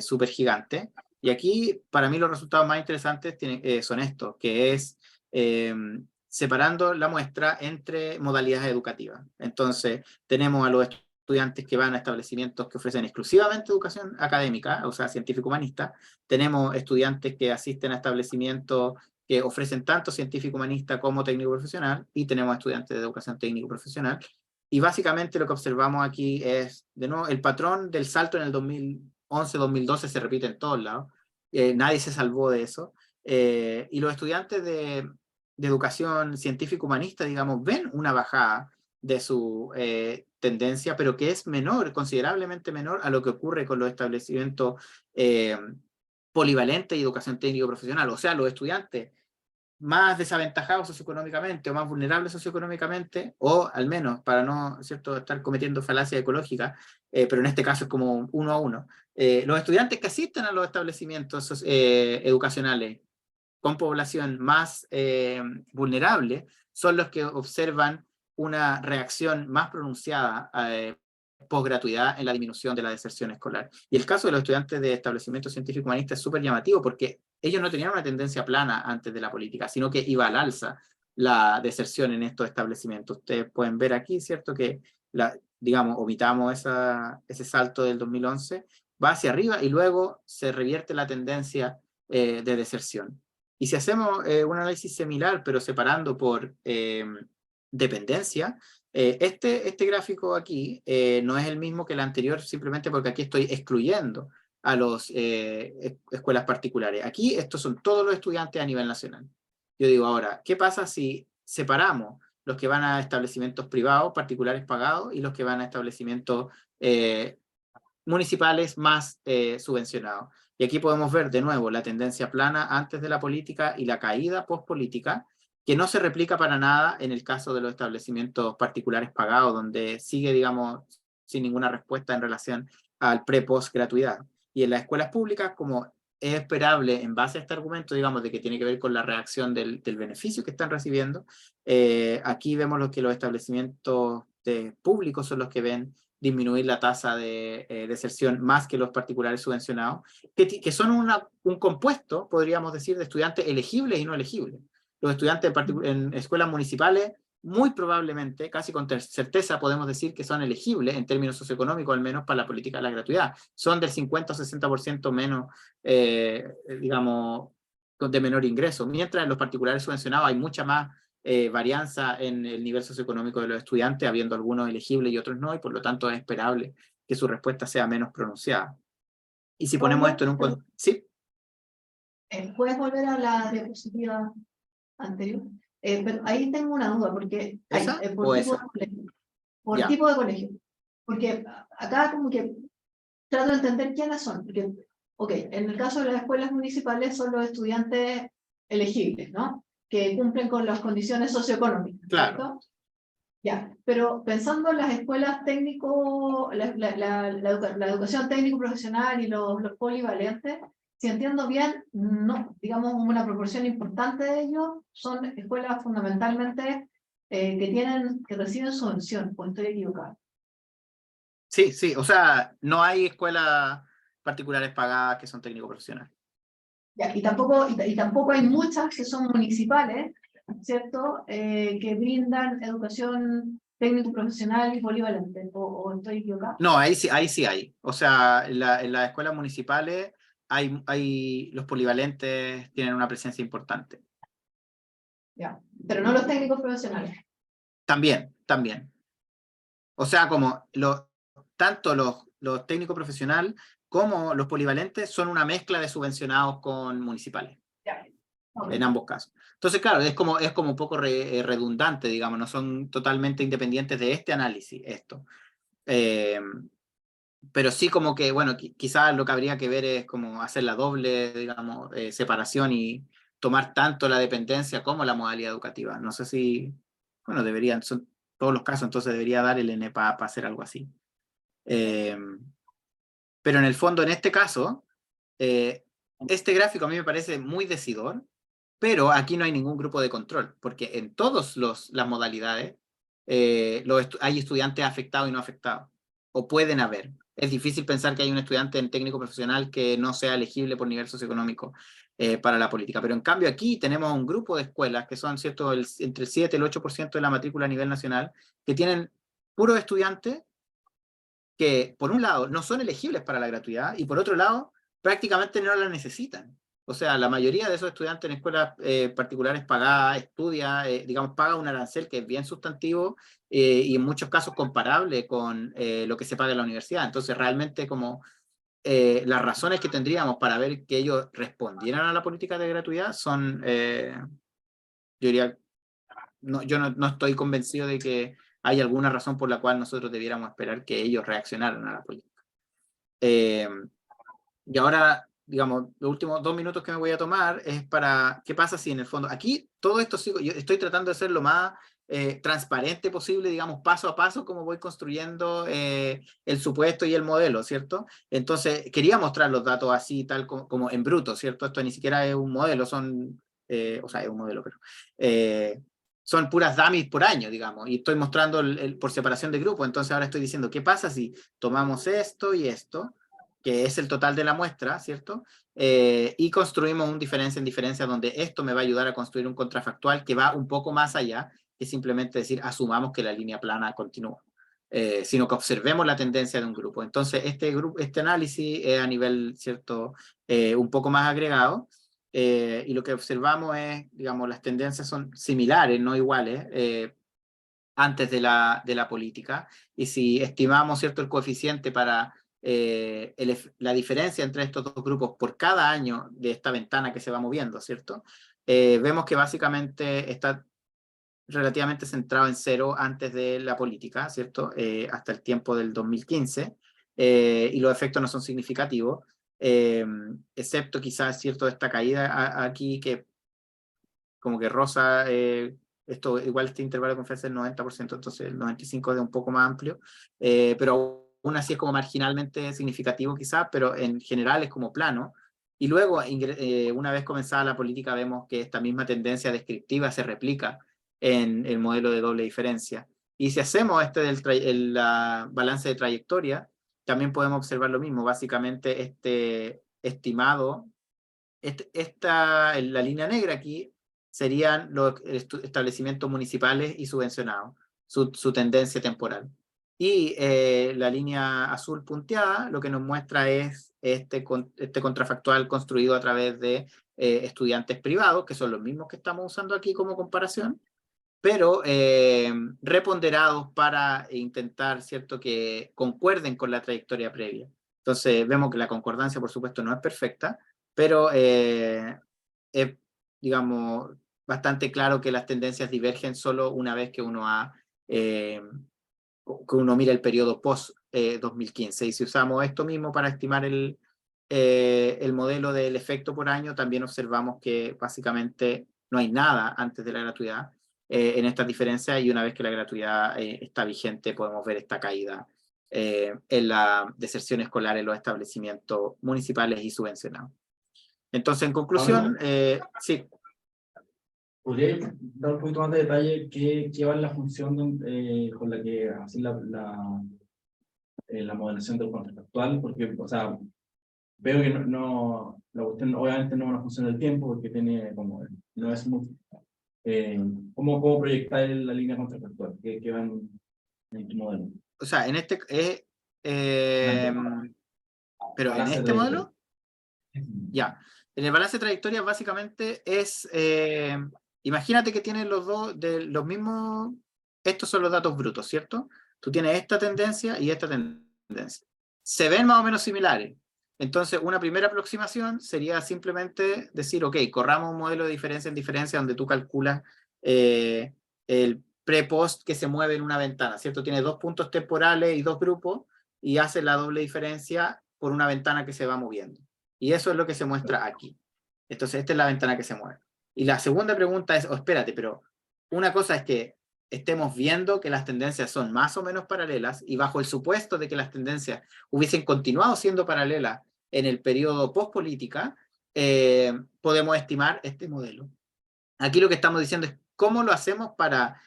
Speaker 1: súper gigante. Y aquí, para mí, los resultados más interesantes son estos, que es separando la muestra entre modalidades educativas. Entonces, tenemos a los estudiantes que van a establecimientos que ofrecen exclusivamente educación académica, o sea, científico-humanista. Tenemos estudiantes que asisten a establecimientos que ofrecen tanto científico-humanista como técnico-profesional, y tenemos estudiantes de educación técnico-profesional. Y básicamente lo que observamos aquí es, de nuevo, el patrón del salto en el 2011-2012 se repite en todos lados. Nadie se salvó de eso. Y los estudiantes de educación científico-humanista, digamos, ven una bajada de su tendencia, pero que es menor, considerablemente menor a lo que ocurre con los establecimientos polivalentes y educación técnico-profesional. O sea, los estudiantes más desaventajados socioeconómicamente o más vulnerables socioeconómicamente, o al menos para no, ¿cierto?, estar cometiendo falacia ecológica, pero en este caso es como 1 a 1. Los estudiantes que asisten a los establecimientos educacionales con población más vulnerable son los que observan una reacción más pronunciada post-gratuidad en la disminución de la deserción escolar. Y el caso de los estudiantes de establecimientos científico-humanistas es súper llamativo, porque ellos no tenían una tendencia plana antes de la política, sino que iba al alza la deserción en estos establecimientos. Ustedes pueden ver aquí, ¿cierto?, que, digamos, omitamos ese salto del 2011, va hacia arriba y luego se revierte la tendencia de deserción. Y si hacemos un análisis similar, pero separando por dependencia, este gráfico aquí no es el mismo que el anterior, simplemente porque aquí estoy excluyendo a las escuelas particulares. Aquí estos son todos los estudiantes a nivel nacional. Yo digo ahora, ¿qué pasa si separamos los que van a establecimientos privados, particulares pagados, y los que van a establecimientos municipales más subvencionados? Y aquí podemos ver de nuevo la tendencia plana antes de la política y la caída post-política, que no se replica para nada en el caso de los establecimientos particulares pagados, donde sigue, digamos, sin ninguna respuesta en relación al pre-post gratuidad. Y en las escuelas públicas, como es esperable, en base a este argumento, digamos, de que tiene que ver con la reacción del beneficio que están recibiendo. Aquí vemos lo que los establecimientos públicos son los que ven disminuir la tasa de deserción más que los particulares subvencionados, que son un compuesto, podríamos decir, de estudiantes elegibles y no elegibles. Los estudiantes en escuelas municipales, muy probablemente, casi con certeza, podemos decir que son elegibles, en términos socioeconómicos al menos, para la política de la gratuidad. Son del 50 o 60% menos, digamos, de menor ingreso, mientras en los particulares subvencionados hay mucha más varianza en el nivel socioeconómico de los estudiantes, habiendo algunos elegibles y otros no, y por lo tanto es esperable que su respuesta sea menos pronunciada. Y si ponemos esto en un... ¿Sí?
Speaker 2: ¿Puedes volver a la diapositiva anterior? Pero ahí tengo una duda, porque
Speaker 1: ¿Esa
Speaker 2: por
Speaker 1: o
Speaker 2: tipo
Speaker 1: esa?
Speaker 2: de colegio. Por
Speaker 1: Ya.
Speaker 2: tipo de colegio. Porque acá como que trato de entender quiénes son. Porque, ok, en el caso de las escuelas municipales son los estudiantes elegibles, ¿no? Que cumplen con las condiciones socioeconómicas.
Speaker 1: Claro.
Speaker 2: ¿Cierto? Ya, pero pensando en las escuelas técnico, la educación técnico profesional y los polivalentes, si entiendo bien, no, digamos una proporción importante de ellos son escuelas fundamentalmente que reciben subvención, o estoy equivocado.
Speaker 1: Sí, sí, o sea, no hay escuelas particulares pagadas que son técnico profesionales.
Speaker 2: Ya, y tampoco hay muchas que son municipales, ¿cierto? Que brindan educación técnico profesional y polivalente, o estoy equivocado.
Speaker 1: No, ahí sí hay. O sea, en las escuelas municipales los polivalentes tienen una presencia importante.
Speaker 2: Ya, pero no los técnicos profesionales.
Speaker 1: También. O sea, como tanto los técnicos profesionales como los polivalentes son una mezcla de subvencionados con municipales.
Speaker 2: Ya. Okay.
Speaker 1: En ambos casos. Entonces, claro, es como un poco redundante, digamos, no son totalmente independientes de este análisis, esto. Pero sí como que, bueno, quizás lo que habría que ver es como hacer la doble, digamos, separación y tomar tanto la dependencia como la modalidad educativa. No sé si, bueno, son todos los casos, entonces debería dar el ENEPA para hacer algo así. Pero en el fondo, en este caso, este gráfico a mí me parece muy decidor, pero aquí no hay ningún grupo de control, porque en todas las modalidades hay estudiantes afectados y no afectados, o pueden haber. Es difícil pensar que hay un estudiante en técnico profesional que no sea elegible por nivel socioeconómico para la política, pero en cambio aquí tenemos un grupo de escuelas que son, ¿cierto?, entre el 7 y el 8% de la matrícula a nivel nacional, que tienen puros estudiantes que, por un lado, no son elegibles para la gratuidad, y por otro lado, prácticamente no la necesitan. O sea, la mayoría de esos estudiantes en escuelas particulares digamos, paga un arancel que es bien sustantivo y en muchos casos comparable con lo que se paga en la universidad. Entonces, realmente como las razones que tendríamos para ver que ellos respondieran a la política de gratuidad son, yo diría, yo no estoy convencido de que hay alguna razón por la cual nosotros debiéramos esperar que ellos reaccionaran a la política. Y ahora, digamos, los últimos 2 minutos que me voy a tomar es para, ¿qué pasa si en el fondo, aquí todo esto yo estoy tratando de ser lo más transparente posible, digamos, paso a paso, como voy construyendo el supuesto y el modelo, ¿cierto? Entonces, quería mostrar los datos así, tal como en bruto, ¿cierto? Esto ni siquiera es un modelo, o sea, es un modelo, pero son puras dummies por año, digamos, y estoy mostrando por separación de grupo. Entonces ahora estoy diciendo, ¿qué pasa si tomamos esto y esto, que es el total de la muestra, ¿cierto? Y construimos un diferencia en diferencia, donde esto me va a ayudar a construir un contrafactual que va un poco más allá que simplemente decir, asumamos que la línea plana continúa, sino que observemos la tendencia de un grupo. Entonces, este análisis es a nivel, ¿cierto?, un poco más agregado, y lo que observamos es, digamos, las tendencias son similares, no iguales, antes de la política, y si estimamos, ¿cierto?, el coeficiente para la diferencia entre estos dos grupos por cada año de esta ventana que se va moviendo, ¿cierto? Vemos que básicamente está relativamente centrado en 0 antes de la política, ¿cierto? Hasta el tiempo del 2015, y los efectos no son significativos, excepto quizás, ¿cierto?, esta caída aquí que como que rosa, esto igual este intervalo de confianza es el 90%, entonces el 95% es un poco más amplio, pero aún así es como marginalmente significativo quizás, pero en general es como plano, y luego, una vez comenzada la política, vemos que esta misma tendencia descriptiva se replica en el modelo de doble diferencia. Y si hacemos la balance de trayectoria, también podemos observar lo mismo. Básicamente, este estimado, la línea negra aquí serían los establecimientos municipales y subvencionados, su tendencia temporal. Y la línea azul punteada lo que nos muestra es este contrafactual construido a través de estudiantes privados, que son los mismos que estamos usando aquí como comparación, pero reponderados para intentar, ¿cierto?, que concuerden con la trayectoria previa. Entonces vemos que la concordancia, por supuesto, no es perfecta, pero es, digamos, bastante claro que las tendencias divergen solo una vez que uno mira el periodo post-2015. Y si usamos esto mismo para estimar el modelo del efecto por año, también observamos que básicamente no hay nada antes de la gratuidad en estas diferencias, y una vez que la gratuidad está vigente podemos ver esta caída en la deserción escolar en los establecimientos municipales y subvencionados. Entonces, en conclusión, sí.
Speaker 3: ¿Podría dar un poquito más de detalle qué va en la función con la que hace la modelación del contrafactual? Porque, o sea, veo que la cuestión obviamente no es una función del tiempo, porque tiene como, no es muy, ¿cómo proyectar la línea contrafactual? ¿Qué va en tu modelo?
Speaker 1: O sea, en este, pero en este modelo, ya, en el balance de trayectoria básicamente es, imagínate que tienes los mismos, estos son los datos brutos, ¿cierto? Tú tienes esta tendencia y esta tendencia. Se ven más o menos similares. Entonces, una primera aproximación sería simplemente decir, ok, corramos un modelo de diferencia en diferencia donde tú calculas el pre-post que se mueve en una ventana, ¿cierto? Tiene 2 puntos temporales y 2 grupos y hace la doble diferencia por una ventana que se va moviendo. Y eso es lo que se muestra aquí. Entonces, esta es la ventana que se mueve. Y la segunda pregunta es, espérate, pero una cosa es que estemos viendo que las tendencias son más o menos paralelas, y bajo el supuesto de que las tendencias hubiesen continuado siendo paralelas en el periodo post-política, podemos estimar este modelo. Aquí lo que estamos diciendo es cómo lo hacemos para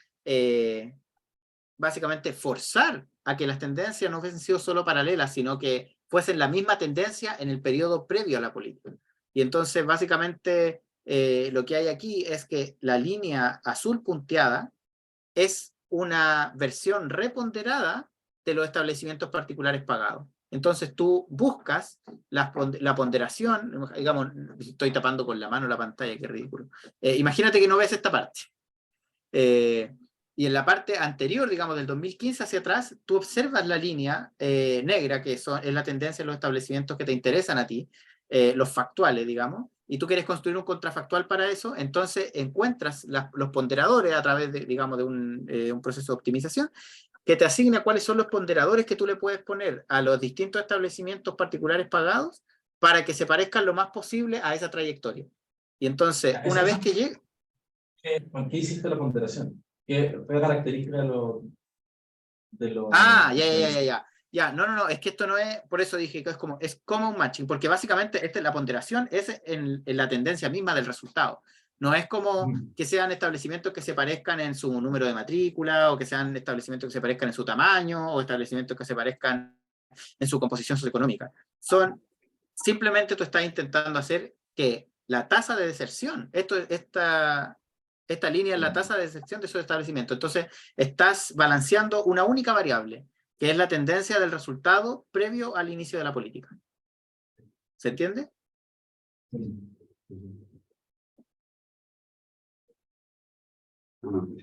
Speaker 1: básicamente forzar a que las tendencias no hubiesen sido solo paralelas, sino que fuesen la misma tendencia en el periodo previo a la política. Y entonces, básicamente, lo que hay aquí es que la línea azul punteada es una versión reponderada de los establecimientos particulares pagados. Entonces tú buscas la ponderación, digamos, estoy tapando con la mano la pantalla, qué ridículo. Imagínate que no ves esta parte. Y en la parte anterior, digamos, del 2015 hacia atrás, tú observas la línea negra, que es la tendencia de los establecimientos que te interesan a ti, los factuales, digamos, y tú quieres construir un contrafactual para eso, entonces encuentras los ponderadores a través de, digamos, de un proceso de optimización que te asigna cuáles son los ponderadores que tú le puedes poner a los distintos establecimientos particulares pagados para que se parezcan lo más posible a esa trayectoria. Y entonces, una vez que llegue...
Speaker 3: ¿Con qué hiciste la ponderación? ¿Qué fue la característica de los...
Speaker 1: Ya, no, es que esto no es, por eso dije que es como un matching, porque básicamente la ponderación es en la tendencia misma del resultado. No es como que sean establecimientos que se parezcan en su número de matrícula, o que sean establecimientos que se parezcan en su tamaño, o establecimientos que se parezcan en su composición socioeconómica. Simplemente tú estás intentando hacer que la tasa de deserción, esta línea es la tasa de deserción de esos establecimientos. Entonces, estás balanceando una única variable, que es la tendencia del resultado previo al inicio de la política. ¿Se entiende?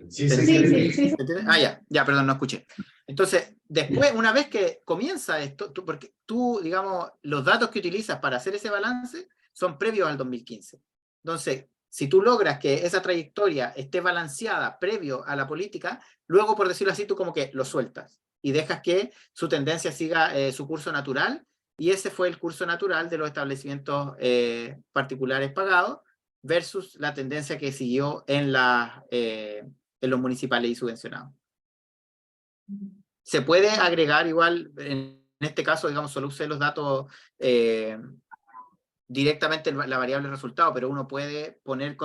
Speaker 2: Sí.
Speaker 1: Ya, perdón, no escuché. Entonces, después, una vez que comienza esto, porque tú, digamos, los datos que utilizas para hacer ese balance son previos al 2015. Entonces, si tú logras que esa trayectoria esté balanceada previo a la política, luego, por decirlo así, tú como que lo sueltas y dejas que su tendencia siga su curso natural, y ese fue el curso natural de los establecimientos particulares pagados versus la tendencia que siguió en los municipales y subvencionados. Se puede agregar igual, en este caso, digamos, solo usé los datos directamente la variable resultado, pero uno puede poner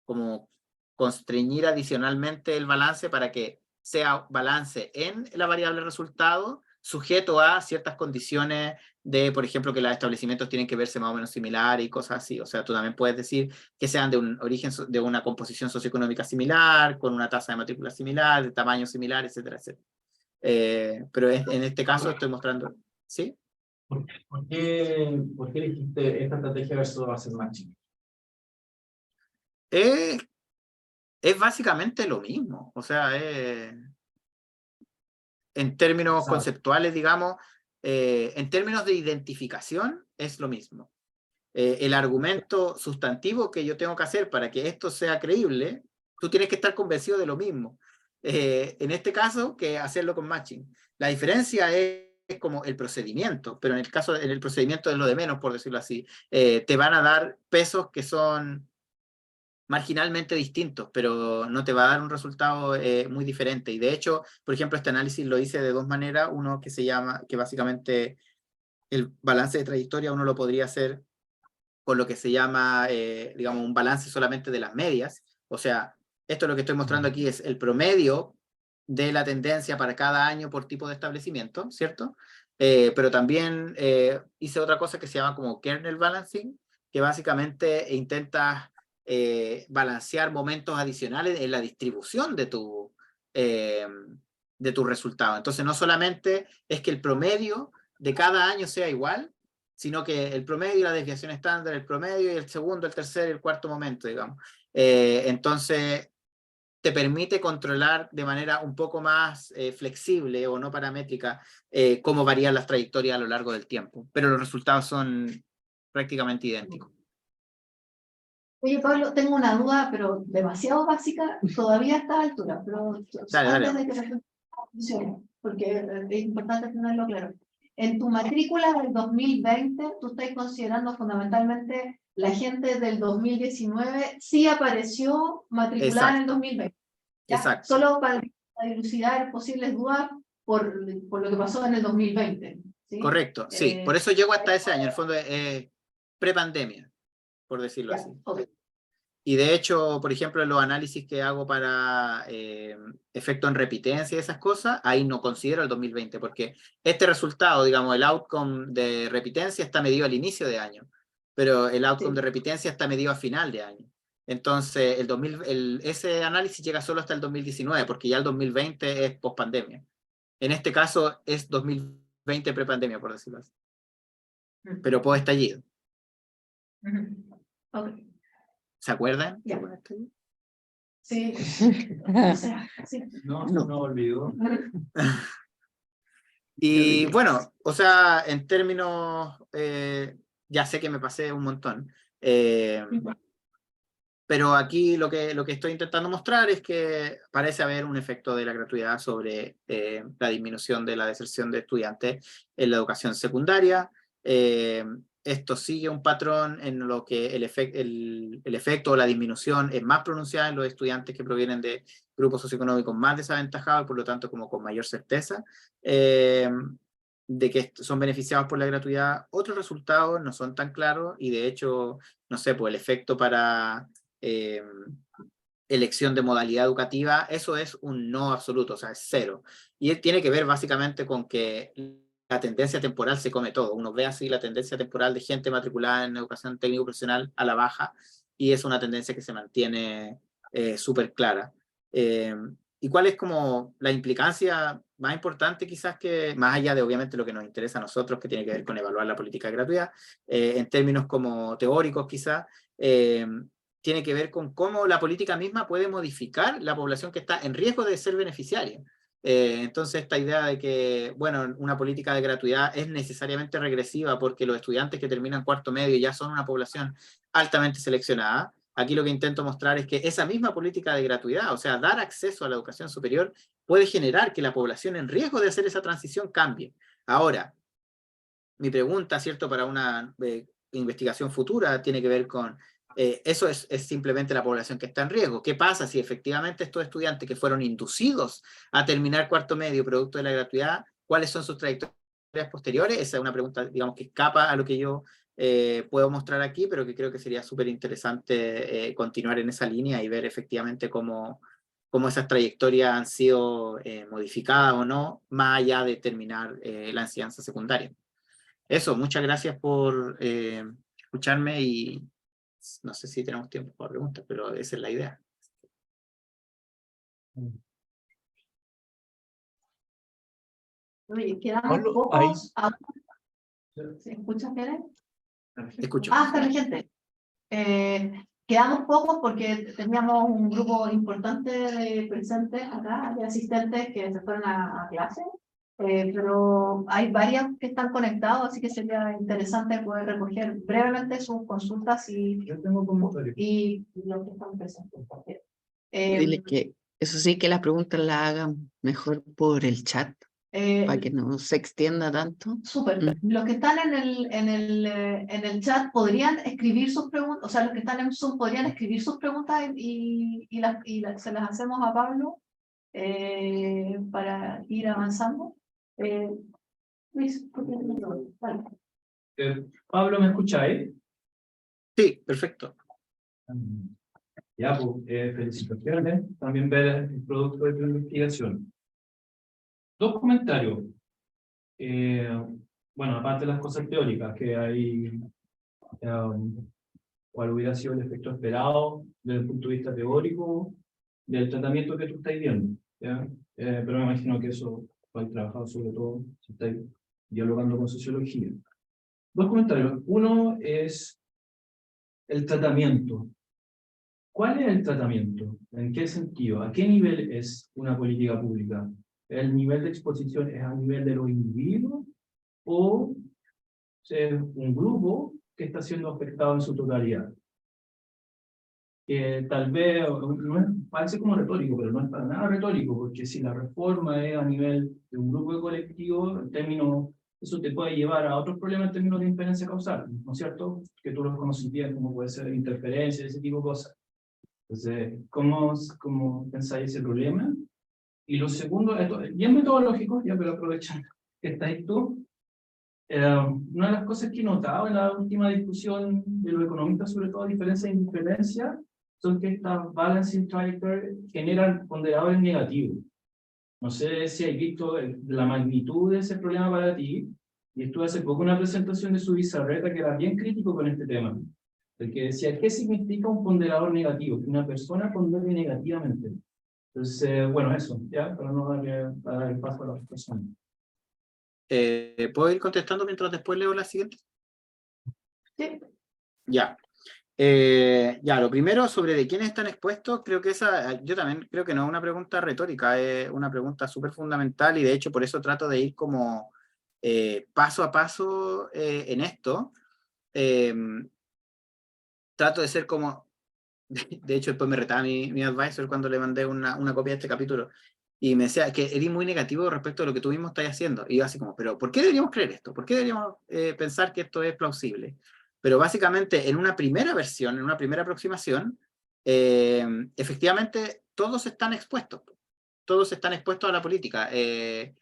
Speaker 1: como constreñir adicionalmente el balance para que sea balance en la variable resultado, sujeto a ciertas condiciones de, por ejemplo, que los establecimientos tienen que verse más o menos similares y cosas así. O sea, tú también puedes decir que sean de un origen, de una composición socioeconómica similar, con una tasa de matrícula similar, de tamaño similar, etcétera, etcétera. Pero en este caso estoy mostrando, ¿sí?
Speaker 3: ¿Por qué elegiste esta estrategia versus hacer matching?
Speaker 1: Es básicamente lo mismo. O sea, en términos conceptuales, digamos, en términos de identificación, es lo mismo. El argumento sustantivo que yo tengo que hacer para que esto sea creíble, tú tienes que estar convencido de lo mismo. En este caso, que hacerlo con matching. La diferencia es como el procedimiento, pero en el procedimiento es lo de menos, por decirlo así. Te van a dar pesos que son marginalmente distintos, pero no te va a dar un resultado muy diferente. Y de hecho, por ejemplo, este análisis lo hice de dos maneras. Uno que se llama, que básicamente el balance de trayectoria uno lo podría hacer con lo que se llama, digamos, un balance solamente de las medias. O sea, esto lo que estoy mostrando aquí es el promedio de la tendencia para cada año por tipo de establecimiento, ¿cierto? Pero también hice otra cosa que se llama como kernel balancing, que básicamente intenta balancear momentos adicionales en la distribución de tu resultado. Entonces, no solamente es que el promedio de cada año sea igual, sino que el promedio y la desviación estándar, el promedio y el segundo, el tercer y el cuarto momento, digamos. Entonces, te permite controlar de manera un poco más flexible o no paramétrica cómo varían las trayectorias a lo largo del tiempo, pero los resultados son prácticamente idénticos.
Speaker 2: Oye, Pablo, tengo una duda, pero demasiado básica, todavía a esta altura, pero
Speaker 1: Dale.
Speaker 2: antes de que se funcione, porque es importante tenerlo claro. En tu matrícula del 2020, tú estás considerando fundamentalmente la gente del 2019, sí apareció matriculada en el 2020. ¿Ya?
Speaker 1: Exacto.
Speaker 2: Solo para dilucidar posibles dudas por lo que pasó en el 2020. ¿sí?
Speaker 1: Correcto, sí. Por eso llego hasta ese año, en el fondo prepandemia, por decirlo así.
Speaker 2: Okay.
Speaker 1: Y de hecho, por ejemplo, en los análisis que hago para efecto en repitencia y esas cosas, ahí no considero el 2020, porque este resultado, digamos, el outcome de repitencia está medido al inicio de año, pero el outcome de repitencia está medido a final de año. Entonces, ese análisis llega solo hasta el 2019, porque ya el 2020 es post-pandemia. En este caso es 2020 prepandemia, por decirlo así. Pero post-estallido.
Speaker 2: Okay.
Speaker 1: ¿Se acuerdan?
Speaker 2: Ya. Sí. O sea, sí.
Speaker 3: No olvido.
Speaker 1: Y bueno, o sea, en términos, ya sé que me pasé un montón, pero aquí lo que estoy intentando mostrar es que parece haber un efecto de la gratuidad sobre la disminución de la deserción de estudiantes en la educación secundaria. Esto sigue un patrón en lo que el efecto o la disminución es más pronunciada en los estudiantes que provienen de grupos socioeconómicos más desaventajados y por lo tanto como con mayor certeza de que son beneficiados por la gratuidad. Otros resultados no son tan claros y de hecho, no sé, pues el efecto para elección de modalidad educativa, eso es un no absoluto, o sea, es cero. Y tiene que ver básicamente con que la tendencia temporal se come todo. Uno ve así la tendencia temporal de gente matriculada en educación técnico-profesional a la baja y es una tendencia que se mantiene súper clara. ¿Y cuál es como la implicancia más importante quizás que, más allá de obviamente lo que nos interesa a nosotros, que tiene que ver con evaluar la política de gratuidad, en términos como teóricos quizás, tiene que ver con cómo la política misma puede modificar la población que está en riesgo de ser beneficiaria. Entonces esta idea de que, bueno, una política de gratuidad es necesariamente regresiva porque los estudiantes que terminan cuarto medio ya son una población altamente seleccionada. Aquí lo que intento mostrar es que esa misma política de gratuidad, o sea, dar acceso a la educación superior, puede generar que la población en riesgo de hacer esa transición cambie. Ahora, mi pregunta, ¿cierto?, para una investigación futura tiene que ver con eso es simplemente la población que está en riesgo. ¿Qué pasa si efectivamente estos estudiantes que fueron inducidos a terminar cuarto medio producto de la gratuidad, cuáles son sus trayectorias posteriores? Esa es una pregunta, digamos, que escapa a lo que yo puedo mostrar aquí, pero que creo que sería súper interesante continuar en esa línea y ver efectivamente cómo esas trayectorias han sido modificadas o no, más allá de terminar la enseñanza secundaria. Eso, muchas gracias por escucharme y no sé si tenemos tiempo para preguntas, pero esa es la idea.
Speaker 2: Oye, quedan
Speaker 4: Pablo,
Speaker 2: pocos. ¿Se escucha, Pérez?
Speaker 1: Escucho.
Speaker 2: Está vigente. Quedamos pocos porque teníamos un grupo importante de presentes acá, de asistentes que se fueron a clase, pero hay varios que están conectados, así que sería interesante poder recoger brevemente sus consultas
Speaker 3: Yo tengo comentarios.
Speaker 2: y los que están presentes también.
Speaker 5: Dile que eso sí, que las preguntas las hagan mejor por el chat, para que no se extienda tanto.
Speaker 2: Súper. Los que están en el chat podrían escribir sus preguntas, o sea, los que están en Zoom podrían escribir sus preguntas se las hacemos a Pablo para ir avanzando. Luis, vale.
Speaker 3: Pablo, ¿me escucháis?
Speaker 1: Sí, perfecto.
Speaker 3: Ya, pues, felicitaciones. También ver el producto de tu investigación. Dos comentarios. Bueno, aparte de las cosas teóricas, que hay cuál hubiera sido el efecto esperado desde el punto de vista teórico del tratamiento que tú estás viendo, ¿ya? Pero me imagino que eso lo has trabajado sobre todo si estáis dialogando con sociología. Dos comentarios. Uno es el tratamiento. ¿Cuál es el tratamiento? ¿En qué sentido? ¿A qué nivel es una política pública? ¿El nivel de exposición es a nivel de los individuos o es un grupo que está siendo afectado en su totalidad? Que tal vez no es, parece como retórico, pero no es para nada retórico, porque si la reforma es a nivel de un grupo de colectivos, en términos, eso te puede llevar a otros problemas en términos de inferencia causal, ¿no es cierto? Que tú los conoces bien, como puede ser interferencia, ese tipo de cosas. Entonces, ¿cómo pensáis ese problema? Y lo segundo, esto es bien metodológico, ya, pero aprovechando que estáis tú, una de las cosas que he notado en la última discusión de los economistas, sobre todo diferencia e indiferencia, son que estas balancing trajectories generan ponderadores negativos. No sé si hay visto la magnitud de ese problema para ti, y estuve hace poco una presentación de su Bizarreta que era bien crítico con este tema, el que decía, ¿qué significa un ponderador negativo? Que una persona pondere negativamente. Entonces, bueno, eso, ya, para no dar el paso a las personas.
Speaker 1: ¿Puedo ir contestando mientras después leo la siguiente?
Speaker 2: Sí.
Speaker 1: Ya. Ya, lo primero sobre de quiénes están expuestos, creo que yo también creo que no es una pregunta retórica, es una pregunta súper fundamental y de hecho por eso trato de ir como paso a paso en esto. Trato de ser como, de hecho después me retaba mi advisor cuando le mandé una copia de este capítulo y me decía que eres muy negativo respecto a lo que tú mismo estás haciendo. Y yo así como, pero ¿por qué deberíamos creer esto? ¿Por qué deberíamos pensar que esto es plausible? Pero básicamente en una primera versión, en una primera aproximación, efectivamente todos están expuestos. Todos están expuestos a la política. Es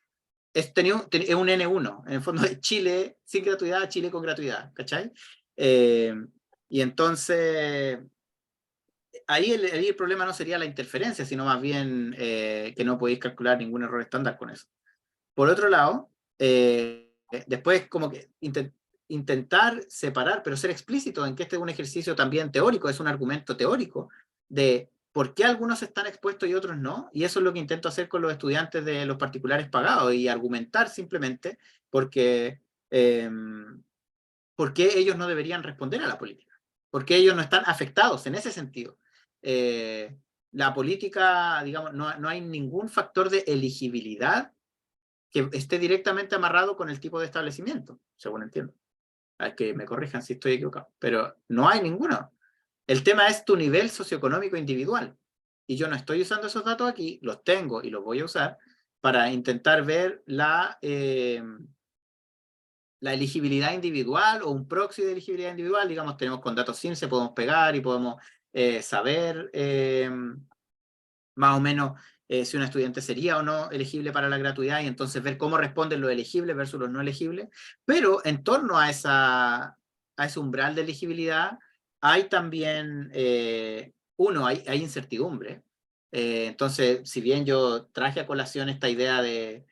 Speaker 1: un N1, en el fondo de Chile sin gratuidad, Chile con gratuidad, ¿cachai? Y entonces ahí el problema no sería la interferencia, sino más bien que no podéis calcular ningún error estándar con eso. Por otro lado, después como que intentar separar, pero ser explícito en que este es un ejercicio también teórico, es un argumento teórico de por qué algunos están expuestos y otros no, y eso es lo que intento hacer con los estudiantes de los particulares pagados, y argumentar simplemente porque por qué ellos no deberían responder a la política, porque ellos no están afectados en ese sentido. La política, digamos, no hay ningún factor de elegibilidad que esté directamente amarrado con el tipo de establecimiento, según entiendo. A que me corrijan si estoy equivocado, pero no hay ninguno. El tema es tu nivel socioeconómico individual. Y yo no estoy usando esos datos aquí, los tengo y los voy a usar para intentar ver la elegibilidad individual o un proxy de elegibilidad individual. Digamos, tenemos con datos CIMSE, podemos pegar y podemos saber más o menos si un estudiante sería o no elegible para la gratuidad y entonces ver cómo responden los elegibles versus los no elegibles, pero en torno a a ese umbral de elegibilidad, hay también, hay incertidumbre. Entonces, si bien yo traje a colación esta idea de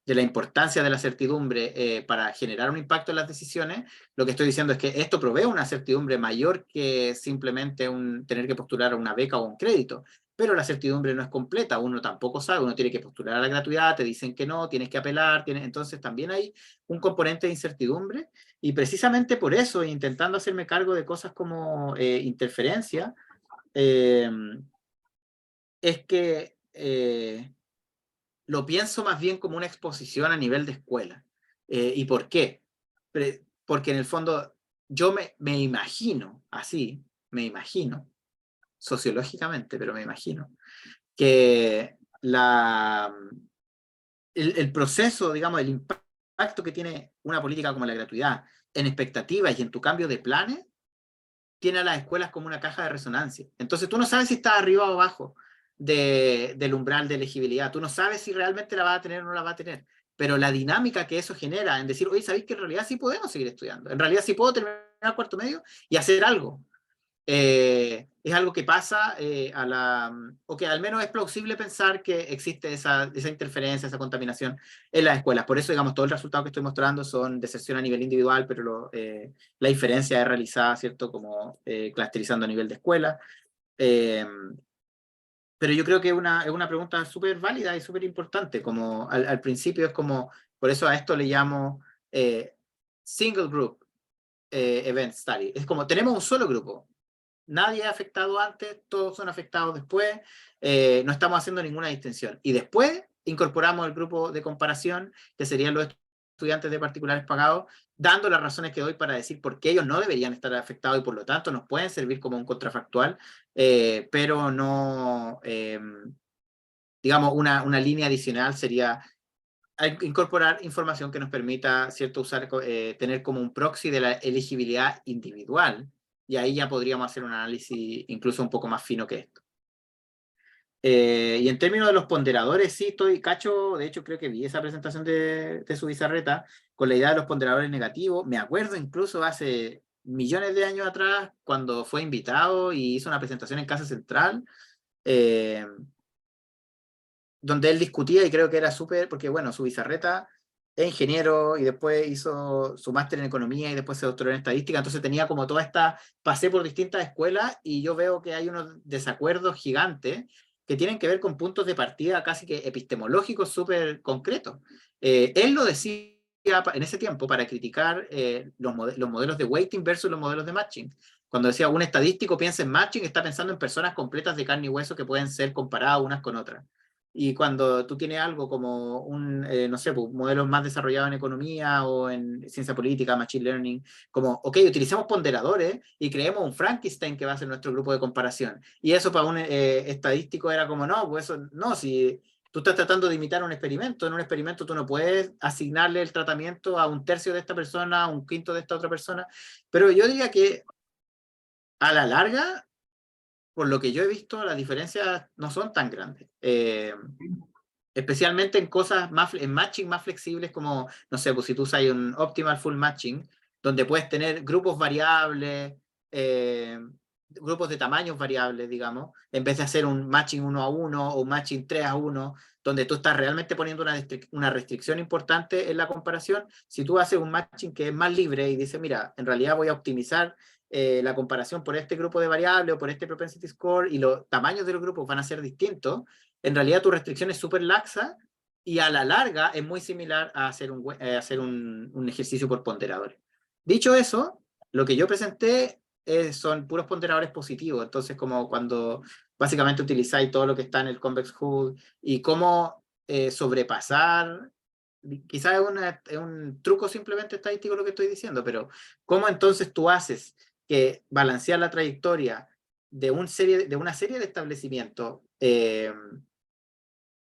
Speaker 1: la importancia de la certidumbre para generar un impacto en las decisiones, lo que estoy diciendo es que esto provee una certidumbre mayor que simplemente tener que postular a una beca o un crédito. Pero la certidumbre no es completa, uno tampoco sabe, uno tiene que postular a la gratuidad, te dicen que no, tienes que apelar, entonces también hay un componente de incertidumbre, y precisamente por eso, intentando hacerme cargo de cosas como interferencia, es que lo pienso más bien como una exposición a nivel de escuela. ¿Y por qué? Porque en el fondo yo me imagino, así, me imagino, sociológicamente, pero me imagino, que el proceso, digamos, el impacto que tiene una política como la gratuidad en expectativas y en tu cambio de planes, tiene a las escuelas como una caja de resonancia. Entonces tú no sabes si estás arriba o abajo del umbral de elegibilidad. Tú no sabes si realmente la va a tener o no la va a tener. Pero la dinámica que eso genera en decir, oye, ¿sabéis que en realidad sí podemos seguir estudiando? En realidad sí puedo terminar cuarto medio y hacer algo. Es algo que pasa o que al menos es plausible pensar que existe esa interferencia, esa contaminación en las escuelas. Por eso, digamos, todo el resultado que estoy mostrando son deserción a nivel individual, pero la diferencia es realizada, ¿cierto? Como clusterizando a nivel de escuela. Pero yo creo que es una pregunta súper válida y súper importante. Como al principio es como, por eso a esto le llamo single group event study. Es como, tenemos un solo grupo. Nadie ha afectado antes, todos son afectados después, no estamos haciendo ninguna distinción. Y después incorporamos el grupo de comparación, que serían los estudiantes de particulares pagados, dando las razones que doy para decir por qué ellos no deberían estar afectados y por lo tanto nos pueden servir como un contrafactual, pero no, digamos, una línea adicional sería incorporar información que nos permita, ¿cierto?, tener como un proxy de la elegibilidad individual, y ahí ya podríamos hacer un análisis incluso un poco más fino que esto. Y en términos de los ponderadores, sí estoy cacho, de hecho creo que vi esa presentación de su bizarreta con la idea de los ponderadores negativos. Me acuerdo incluso hace millones de años atrás, cuando fue invitado y hizo una presentación en Casa Central, donde él discutía, y creo que era súper, porque bueno, su bizarreta es ingeniero y después hizo su máster en economía y después se doctoró en estadística, entonces tenía como toda pasé por distintas escuelas y yo veo que hay unos desacuerdos gigantes que tienen que ver con puntos de partida casi que epistemológicos súper concretos. Él lo decía en ese tiempo para criticar los modelos de weighting versus los modelos de matching. Cuando decía un estadístico piensa en matching, está pensando en personas completas de carne y hueso que pueden ser comparadas unas con otras. Y cuando tú tienes algo como no sé, modelos más desarrollados en economía o en ciencia política, machine learning, como, ok, utilicemos ponderadores y creemos un Frankenstein que va a ser nuestro grupo de comparación. Y eso para un estadístico era como, no, pues eso, no, si tú estás tratando de imitar un experimento, en un experimento tú no puedes asignarle el tratamiento a un tercio de esta persona, a un quinto de esta otra persona. Pero yo diría que a la larga, por lo que yo he visto, las diferencias no son tan grandes. Especialmente en cosas en matching más flexibles como, no sé, pues si tú usas un optimal full matching, donde puedes tener grupos variables, grupos de tamaños variables, digamos, en vez de hacer un matching 1-a-1 o un matching 3-a-1, donde tú estás realmente poniendo una restricción importante en la comparación. Si tú haces un matching que es más libre y dices, mira, en realidad voy a optimizar la comparación por este grupo de variables o por este propensity score y los tamaños de los grupos van a ser distintos, en realidad tu restricción es súper laxa y a la larga es muy similar a hacer un ejercicio por ponderadores. Dicho eso, lo que yo presenté son puros ponderadores positivos, entonces como cuando básicamente utilizáis todo lo que está en el convex hull y cómo sobrepasar, quizás es un truco simplemente estadístico lo que estoy diciendo, pero cómo entonces tú haces que balancear la trayectoria de una serie de establecimientos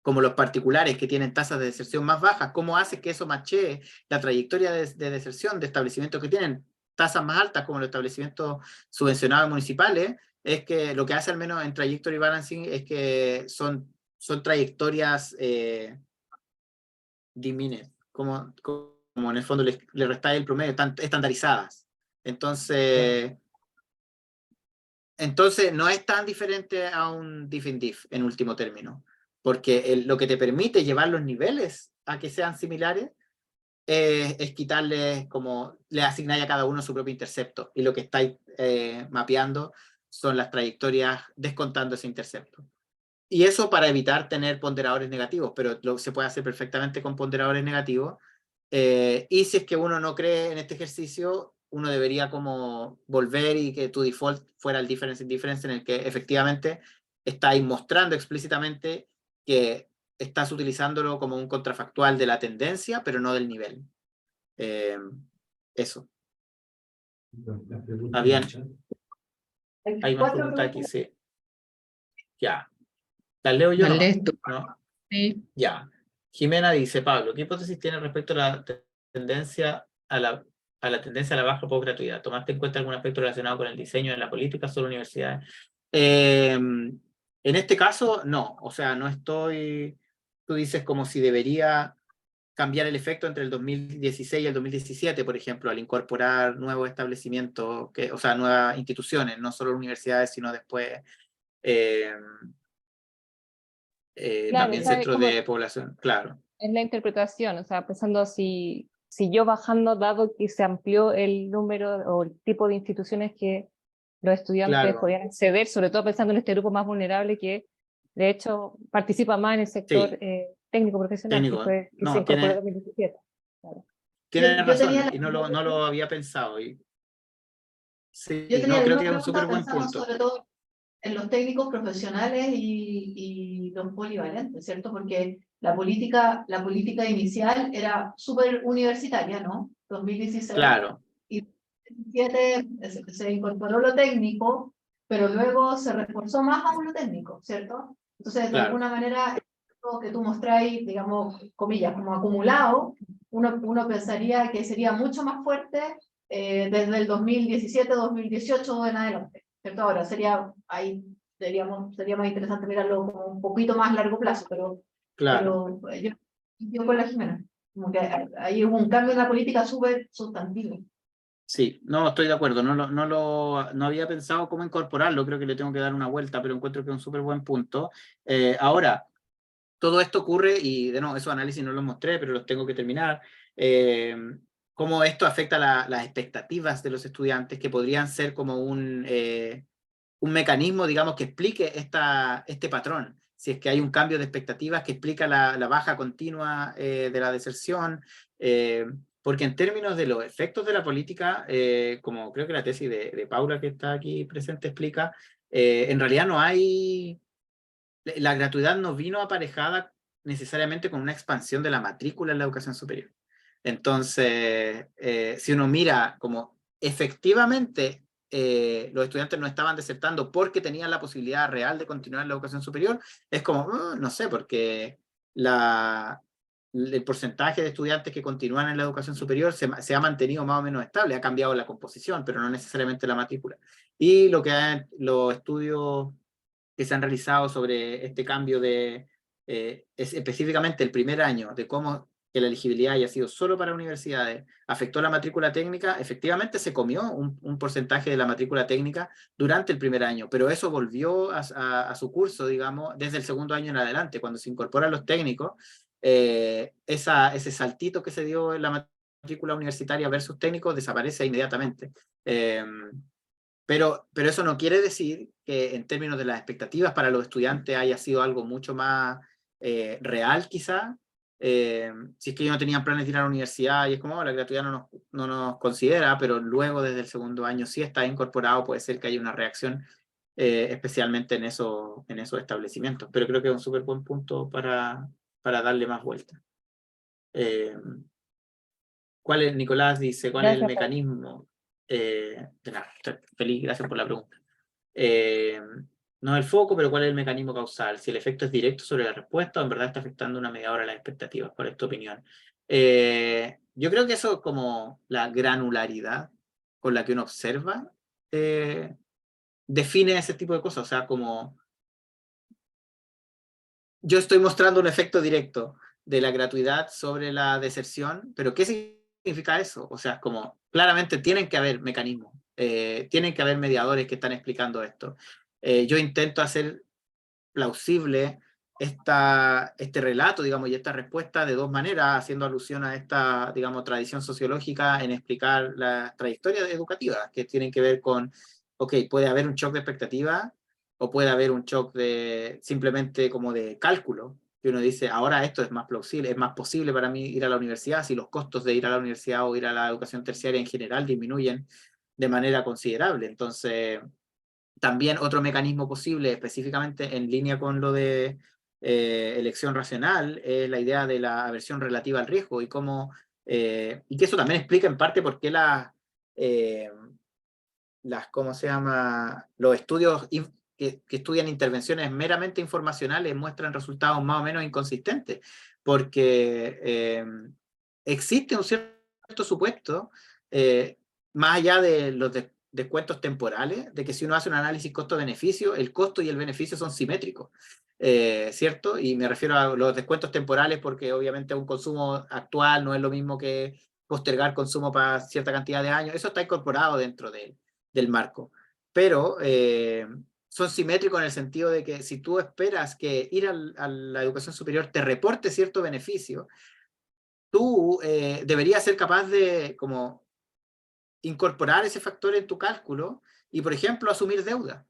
Speaker 1: como los particulares que tienen tasas de deserción más bajas, ¿cómo hace que eso machee la trayectoria de deserción de establecimientos que tienen tasas más altas como los establecimientos subvencionados municipales? Es que lo que hace al menos en Trajectory Balancing es que son trayectorias diminutas, como en el fondo le restáis el promedio, están estandarizadas. Entonces no es tan diferente a un diff in diff en último término, porque lo que te permite llevar los niveles a que sean similares es quitarles, como le asignáis a cada uno su propio intercepto, y lo que estáis mapeando son las trayectorias descontando ese intercepto. Y eso para evitar tener ponderadores negativos, pero se puede hacer perfectamente con ponderadores negativos. Y si es que uno no cree en este ejercicio, uno debería como volver y que tu default fuera el difference in difference, en el que efectivamente estáis mostrando explícitamente que estás utilizándolo como un contrafactual de la tendencia, pero no del nivel. Eso. Habían... Hay más preguntas aquí, sí. Ya. ¿Las leo yo?
Speaker 5: Dale
Speaker 1: No,
Speaker 5: tú.
Speaker 1: ¿no?
Speaker 5: Sí.
Speaker 1: Ya. Jimena dice, Pablo, ¿qué hipótesis tiene respecto a la tendencia a la tendencia a la baja post-gratuidad? ¿Tomaste en cuenta algún aspecto relacionado con el diseño de la política sobre universidades? En este caso, no. O sea, no estoy... Tú dices como si debería cambiar el efecto entre el 2016 y el 2017, por ejemplo, al incorporar nuevos establecimientos, o sea, nuevas instituciones, no solo universidades, sino después
Speaker 4: Claro,
Speaker 1: también
Speaker 4: o sea,
Speaker 1: centros de población, claro.
Speaker 4: es la interpretación, o sea, pensando si yo bajando, dado que se amplió el número o el tipo de instituciones que los estudiantes
Speaker 1: Claro.
Speaker 4: podían acceder, sobre todo pensando en este grupo más vulnerable que de hecho participa más en el sector
Speaker 1: Sí.
Speaker 4: Técnico profesional,
Speaker 1: Técnico,
Speaker 4: que se incorporó en 2017. Claro.
Speaker 1: Tiene razón, y
Speaker 2: no
Speaker 1: lo había pensado. Sí,
Speaker 2: yo tenía
Speaker 1: no,
Speaker 2: la
Speaker 1: creo
Speaker 2: misma
Speaker 1: que es un
Speaker 2: pregunta
Speaker 1: súper buen
Speaker 2: pensando
Speaker 1: punto.
Speaker 2: sobre todo en los técnicos profesionales y los polivalentes, ¿cierto? Porque la política inicial era súper universitaria, ¿no? 2016.
Speaker 1: Claro.
Speaker 2: Y 2017 se incorporó lo técnico, pero luego se reforzó más aún lo técnico, ¿cierto? Entonces, de
Speaker 1: Claro.
Speaker 2: alguna manera, lo que tú mostráis, digamos, comillas, como acumulado, uno pensaría que sería mucho más fuerte desde el 2017-2018 en adelante, ¿cierto? Ahora sería más interesante mirarlo como un poquito más largo plazo,
Speaker 1: Claro.
Speaker 2: pero yo con la Jimena, como que ahí hubo un cambio en la política súper sustantivo.
Speaker 1: Sí, no, estoy de acuerdo, no había pensado cómo incorporarlo, creo que le tengo que dar una vuelta, pero encuentro que es un súper buen punto. Ahora, todo esto ocurre, y de nuevo, esos análisis no los mostré, pero los tengo que terminar, cómo esto afecta las expectativas de los estudiantes, que podrían ser como un mecanismo, digamos, que explique este patrón. Si es que hay un cambio de expectativas que explica la baja continua de la deserción, porque en términos de los efectos de la política, como creo que la tesis de Paula, que está aquí presente, explica, en realidad no hay... La gratuidad no vino aparejada necesariamente con una expansión de la matrícula en la educación superior. Entonces, si uno mira como efectivamente los estudiantes no estaban desertando porque tenían la posibilidad real de continuar en la educación superior, es como, no sé, porque el porcentaje de estudiantes que continúan en la educación superior se ha mantenido más o menos estable, ha cambiado la composición, pero no necesariamente la matrícula. Y los estudios que se han realizado sobre este cambio es específicamente el primer año, de cómo que la elegibilidad haya sido solo para universidades, afectó la matrícula técnica, efectivamente se comió un porcentaje de la matrícula técnica durante el primer año, pero eso volvió a su curso, digamos, desde el segundo año en adelante, cuando se incorporan los técnicos, ese saltito que se dio en la matrícula universitaria versus técnicos desaparece inmediatamente. Pero eso no quiere decir que en términos de las expectativas para los estudiantes haya sido algo mucho más real quizá. Si es que ellos no tenían planes de ir a la universidad y es como, la gratuidad no nos considera, pero luego desde el segundo año sí está incorporado, puede ser que haya una reacción especialmente en esos establecimientos. Pero creo que es un súper buen punto para darle más vuelta. Nicolás dice, ¿cuál es el mecanismo? De nada, feliz, gracias por la pregunta. No el foco, pero ¿cuál es el mecanismo causal? Si el efecto es directo sobre la respuesta o en verdad está afectando una media hora las expectativas. ¿Cuál es tu opinión? Yo creo que eso, como la granularidad con la que uno observa, define ese tipo de cosas. O sea, como yo estoy mostrando un efecto directo de la gratuidad sobre la deserción, pero ¿qué significa eso? O sea, como claramente tienen que haber mecanismos, tienen que haber mediadores que están explicando esto. Yo intento hacer plausible este relato, digamos, y esta respuesta de dos maneras, haciendo alusión a esta, digamos, tradición sociológica en explicar las trayectorias educativas, que tienen que ver con, ok, puede haber un shock de expectativa, o puede haber un shock de simplemente como de cálculo, que uno dice, ahora esto es más plausible, es más posible para mí ir a la universidad, si los costos de ir a la universidad o ir a la educación terciaria en general disminuyen de manera considerable. Entonces, también otro mecanismo posible, específicamente en línea con lo de elección racional, es la idea de la aversión relativa al riesgo y cómo, y que eso también explica en parte por qué ¿cómo se llama? Los estudios que estudian intervenciones meramente informacionales muestran resultados más o menos inconsistentes, porque existe un cierto supuesto, más allá de los descuentos temporales, de que si uno hace un análisis costo-beneficio, el costo y el beneficio son simétricos, ¿cierto? Y me refiero a los descuentos temporales porque obviamente un consumo actual no es lo mismo que postergar consumo para cierta cantidad de años, eso está incorporado dentro del marco, pero son simétricos en el sentido de que si tú esperas que ir a la educación superior te reporte cierto beneficio, tú deberías ser capaz de como incorporar ese factor en tu cálculo y, por ejemplo, asumir deuda,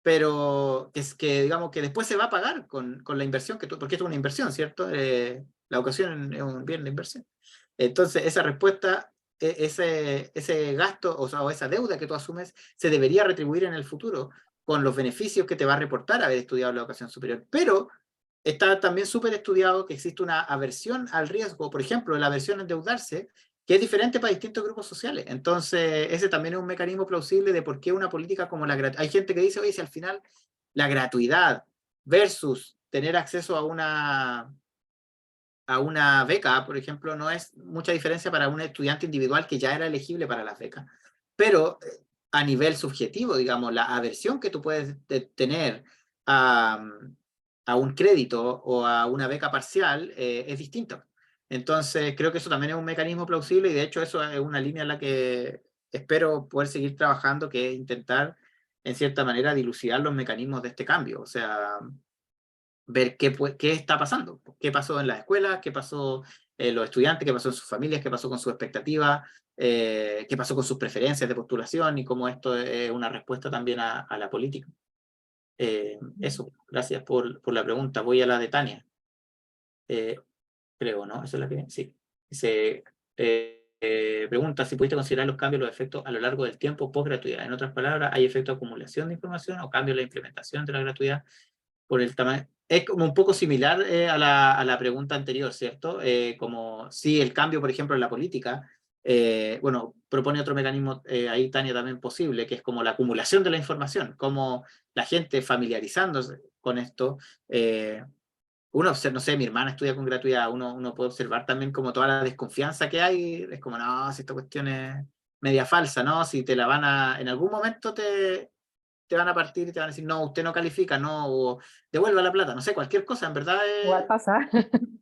Speaker 1: pero que digamos que después se va a pagar con la inversión, porque esto es una inversión, ¿cierto? La educación es un bien de inversión. Entonces, esa respuesta, ese gasto, o sea, o esa deuda que tú asumes, se debería retribuir en el futuro con los beneficios que te va a reportar haber estudiado la educación superior. Pero está también súper estudiado que existe una aversión al riesgo, por ejemplo, la aversión a endeudarse, que es diferente para distintos grupos sociales. Entonces, ese también es un mecanismo plausible de por qué una política como la gratuidad. Hay gente que dice, oye, si al final la gratuidad versus tener acceso a una beca, por ejemplo, no es mucha diferencia para un estudiante individual que ya era elegible para las becas. Pero a nivel subjetivo, digamos, la aversión que tú puedes tener a un crédito o a una beca parcial es distinta. Entonces, creo que eso también es un mecanismo plausible y de hecho eso es una línea en la que espero poder seguir trabajando, que es intentar, en cierta manera, dilucidar los mecanismos de este cambio. O sea, ver qué está pasando, qué pasó en las escuelas, qué pasó en los estudiantes, qué pasó en sus familias, qué pasó con sus expectativas, qué pasó con sus preferencias de postulación y cómo esto es una respuesta también a la política. Eso, gracias por la pregunta. Voy a la de Tania. Creo, ¿no? Esa es la que... Sí. Se pregunta si pudiste considerar los cambios, los efectos a lo largo del tiempo post gratuidad. En otras palabras, ¿hay efecto de acumulación de información o cambio en la implementación de la gratuidad por el tamaño? Es como un poco similar a la pregunta anterior, ¿cierto? Como si el cambio, por ejemplo, en la política, bueno, propone otro mecanismo ahí, Tania, también posible, que es como la acumulación de la información, como la gente familiarizándose con esto. Uno observa, no sé, mi hermana estudia con gratuidad, uno puede observar también como toda la desconfianza que hay, es como, no, si esta cuestión es media falsa, ¿no? Si te la van en algún momento te van a partir y te van a decir, no, usted no califica, no, o devuelva la plata, no sé, cualquier cosa, en verdad
Speaker 4: Igual pasa.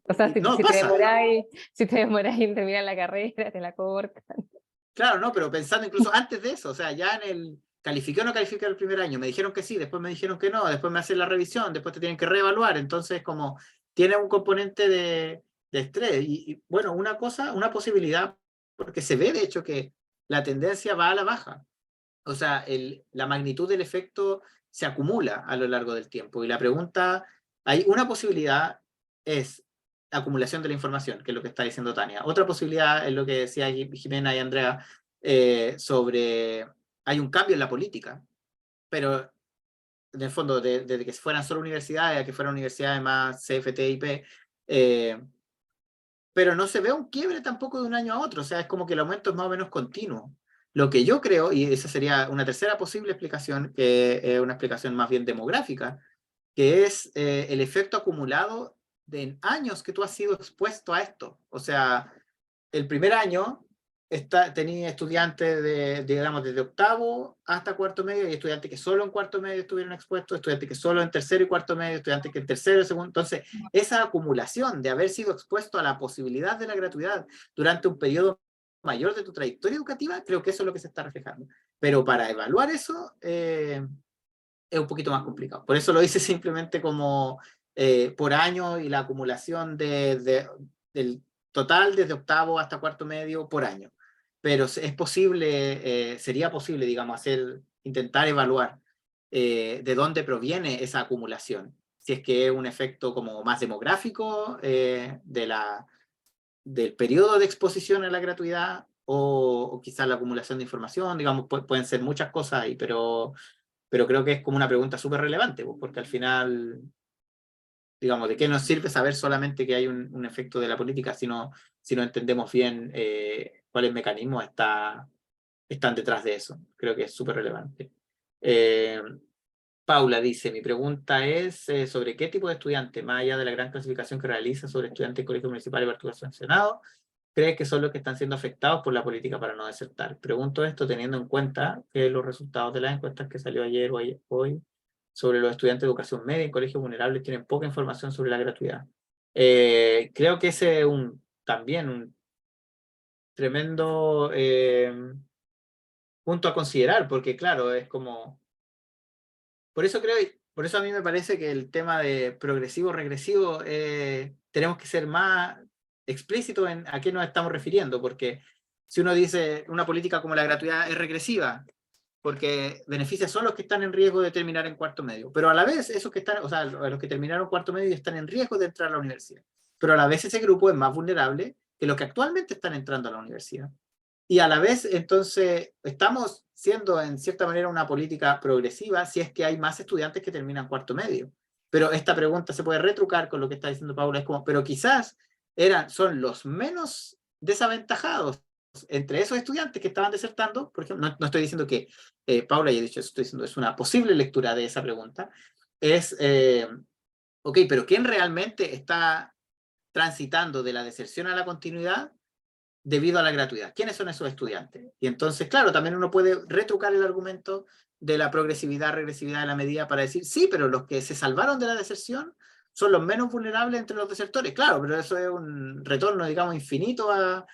Speaker 4: O sea,
Speaker 1: no
Speaker 4: si
Speaker 1: pasa.
Speaker 4: te demoráis en terminar la carrera, te la cortan.
Speaker 1: Claro, no, pero pensando incluso antes de eso, o sea, ya en el califiqué o no califiqué el primer año, me dijeron que sí, después me dijeron que no, después me hacen la revisión, después te tienen que reevaluar, entonces como tiene un componente de estrés. Y bueno, una posibilidad, porque se ve de hecho que la tendencia va a la baja. O sea, la magnitud del efecto se acumula a lo largo del tiempo. Y la pregunta, hay una posibilidad es acumulación de la información, que es lo que está diciendo Tania. Otra posibilidad es lo que decía Jimena y Andrea sobre, hay un cambio en la política, pero en el fondo, desde que fueran solo universidades a que fueran universidades más CFT, IP, pero no se ve un quiebre tampoco de un año a otro, o sea, es como que el aumento es más o menos continuo. Lo que yo creo, y esa sería una tercera posible explicación, que es una explicación más bien demográfica, que es el efecto acumulado de años que tú has sido expuesto a esto. O sea, el primer año tenía estudiantes digamos, desde octavo hasta cuarto medio, y estudiantes que solo en cuarto medio estuvieron expuestos, estudiantes que solo en tercero y cuarto medio, estudiantes que en tercero y segundo. Entonces, esa acumulación de haber sido expuesto a la posibilidad de la gratuidad durante un periodo mayor de tu trayectoria educativa, creo que eso es lo que se está reflejando. Pero para evaluar eso es un poquito más complicado. Por eso lo hice simplemente como por año y la acumulación del total desde octavo hasta cuarto medio por año. Pero es posible, sería posible, digamos, intentar evaluar de dónde proviene esa acumulación. Si es que es un efecto como más demográfico del periodo de exposición a la gratuidad o quizás la acumulación de información, digamos, pueden ser muchas cosas ahí, pero creo que es como una pregunta súper relevante, porque al final, digamos, ¿de qué nos sirve saber solamente que hay un efecto de la política si no entendemos bien cuáles mecanismos están detrás de eso? Creo que es súper relevante. Paula dice, mi pregunta es sobre qué tipo de estudiante, más allá de la gran clasificación que realiza sobre estudiantes en colegios municipales y particular sancionados, crees que son los que están siendo afectados por la política para no desertar. Pregunto esto teniendo en cuenta que los resultados de las encuestas que salió ayer o hoy sobre los estudiantes de educación media en colegios vulnerables tienen poca información sobre la gratuidad. Creo que ese es también un tremendo punto a considerar, porque claro, es como... Por eso a mí me parece que el tema de progresivo-regresivo tenemos que ser más explícitos en a qué nos estamos refiriendo, porque si uno dice una política como la gratuidad es regresiva, porque beneficia solo a los que están en riesgo de terminar en cuarto medio, pero a la vez esos que están, o sea, los que terminaron cuarto medio están en riesgo de entrar a la universidad, pero a la vez ese grupo es más vulnerable que los que actualmente están entrando a la universidad. Y a la vez, entonces, estamos siendo en cierta manera una política progresiva si es que hay más estudiantes que terminan cuarto medio. Pero esta pregunta se puede retrucar con lo que está diciendo Paula, es como, pero quizás son los menos desaventajados entre esos estudiantes que estaban desertando. Por ejemplo, no estoy diciendo que Paula haya dicho eso, estoy diciendo es una posible lectura de esa pregunta. Ok, pero ¿quién realmente está transitando de la deserción a la continuidad debido a la gratuidad? ¿Quiénes son esos estudiantes? Y entonces, claro, también uno puede retrucar el argumento de la progresividad, regresividad de la medida para decir, sí, pero los que se salvaron de la deserción son los menos vulnerables entre los desertores. Claro, pero eso es un retorno, digamos, infinito a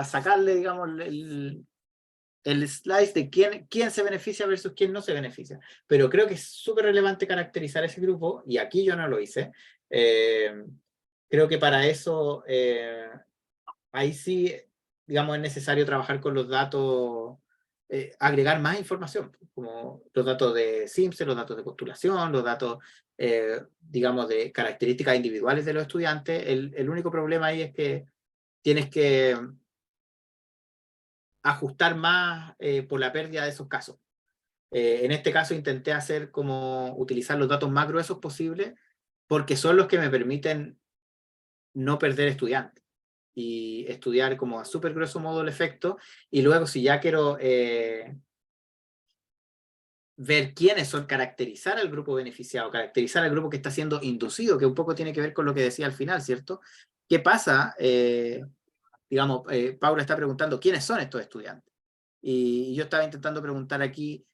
Speaker 1: sacarle, digamos, el slice de quién se beneficia versus quién no se beneficia. Pero creo que es súper relevante caracterizar ese grupo, y aquí yo no lo hice. Creo que para eso... ahí sí, digamos, es necesario trabajar con los datos, agregar más información, como los datos de SIMSE, los datos de postulación, los datos, digamos, de características individuales de los estudiantes. El único problema ahí es que tienes que ajustar más por la pérdida de esos casos. En este caso intenté utilizar los datos más gruesos posibles, porque son los que me permiten no perder estudiantes y estudiar como a súper grosso modo el efecto, y luego si ya quiero ver quiénes son, caracterizar al grupo beneficiado, caracterizar al grupo que está siendo inducido, que un poco tiene que ver con lo que decía al final, ¿cierto? ¿Qué pasa? Digamos, Paula está preguntando quiénes son estos estudiantes, y yo estaba intentando preguntar aquí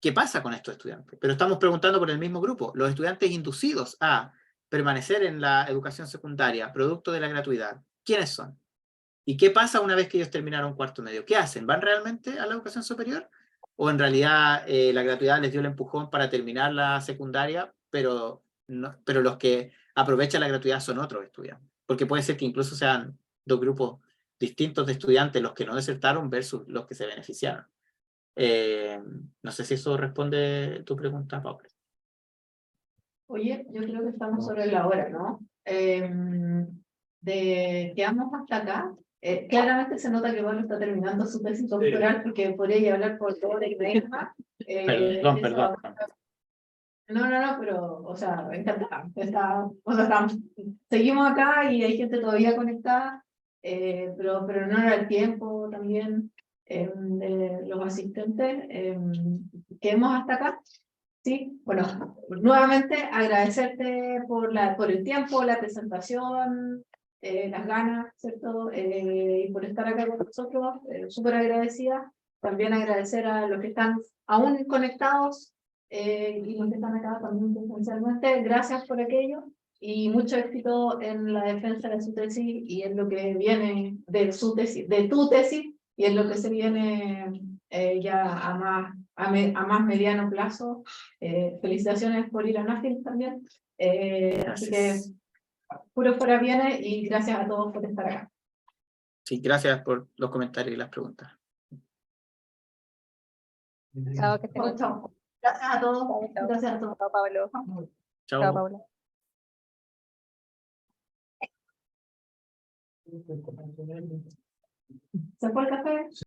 Speaker 1: qué pasa con estos estudiantes, pero estamos preguntando por el mismo grupo, los estudiantes inducidos a permanecer en la educación secundaria, producto de la gratuidad. ¿Quiénes son? ¿Y qué pasa una vez que ellos terminaron cuarto medio? ¿Qué hacen? ¿Van realmente a la educación superior? ¿O en realidad la gratuidad les dio el empujón para terminar la secundaria, pero los que aprovechan la gratuidad son otros estudiantes? Porque puede ser que incluso sean dos grupos distintos de estudiantes los que no desertaron versus los que se beneficiaron. No sé si eso responde tu pregunta, Paula.
Speaker 2: Oye, yo creo que estamos sobre la hora, ¿no? Quedamos hasta acá. Claramente se nota que Pablo está terminando su tesis doctoral porque podría hablar por todo el tema.
Speaker 1: Perdón.
Speaker 2: No, pero, o sea, encantada. Seguimos acá y hay gente todavía conectada, pero no era el tiempo también de los asistentes. Quedemos hasta acá. Sí, bueno, nuevamente agradecerte por el tiempo, la presentación, las ganas, ¿cierto? Y por estar acá con nosotros, súper agradecida. También agradecer a los que están aún conectados y los que están acá también presencialmente. Gracias por aquello. y mucho éxito en la defensa de su tesis y en lo que viene de su tesis, de tu tesis, y en lo que se viene ya a más mediano plazo. Felicitaciones por ir a NAFIL también. Así que puro fuera viene y gracias a todos por estar acá.
Speaker 1: Sí, gracias por los comentarios y las preguntas.
Speaker 4: Chao, que estén bien.
Speaker 2: Chao. Gracias a todos.
Speaker 4: Chao.
Speaker 2: Gracias a todos.
Speaker 4: Chao, Pablo.
Speaker 1: Chao.
Speaker 4: Chao, Paula.
Speaker 2: ¿Se fue el café?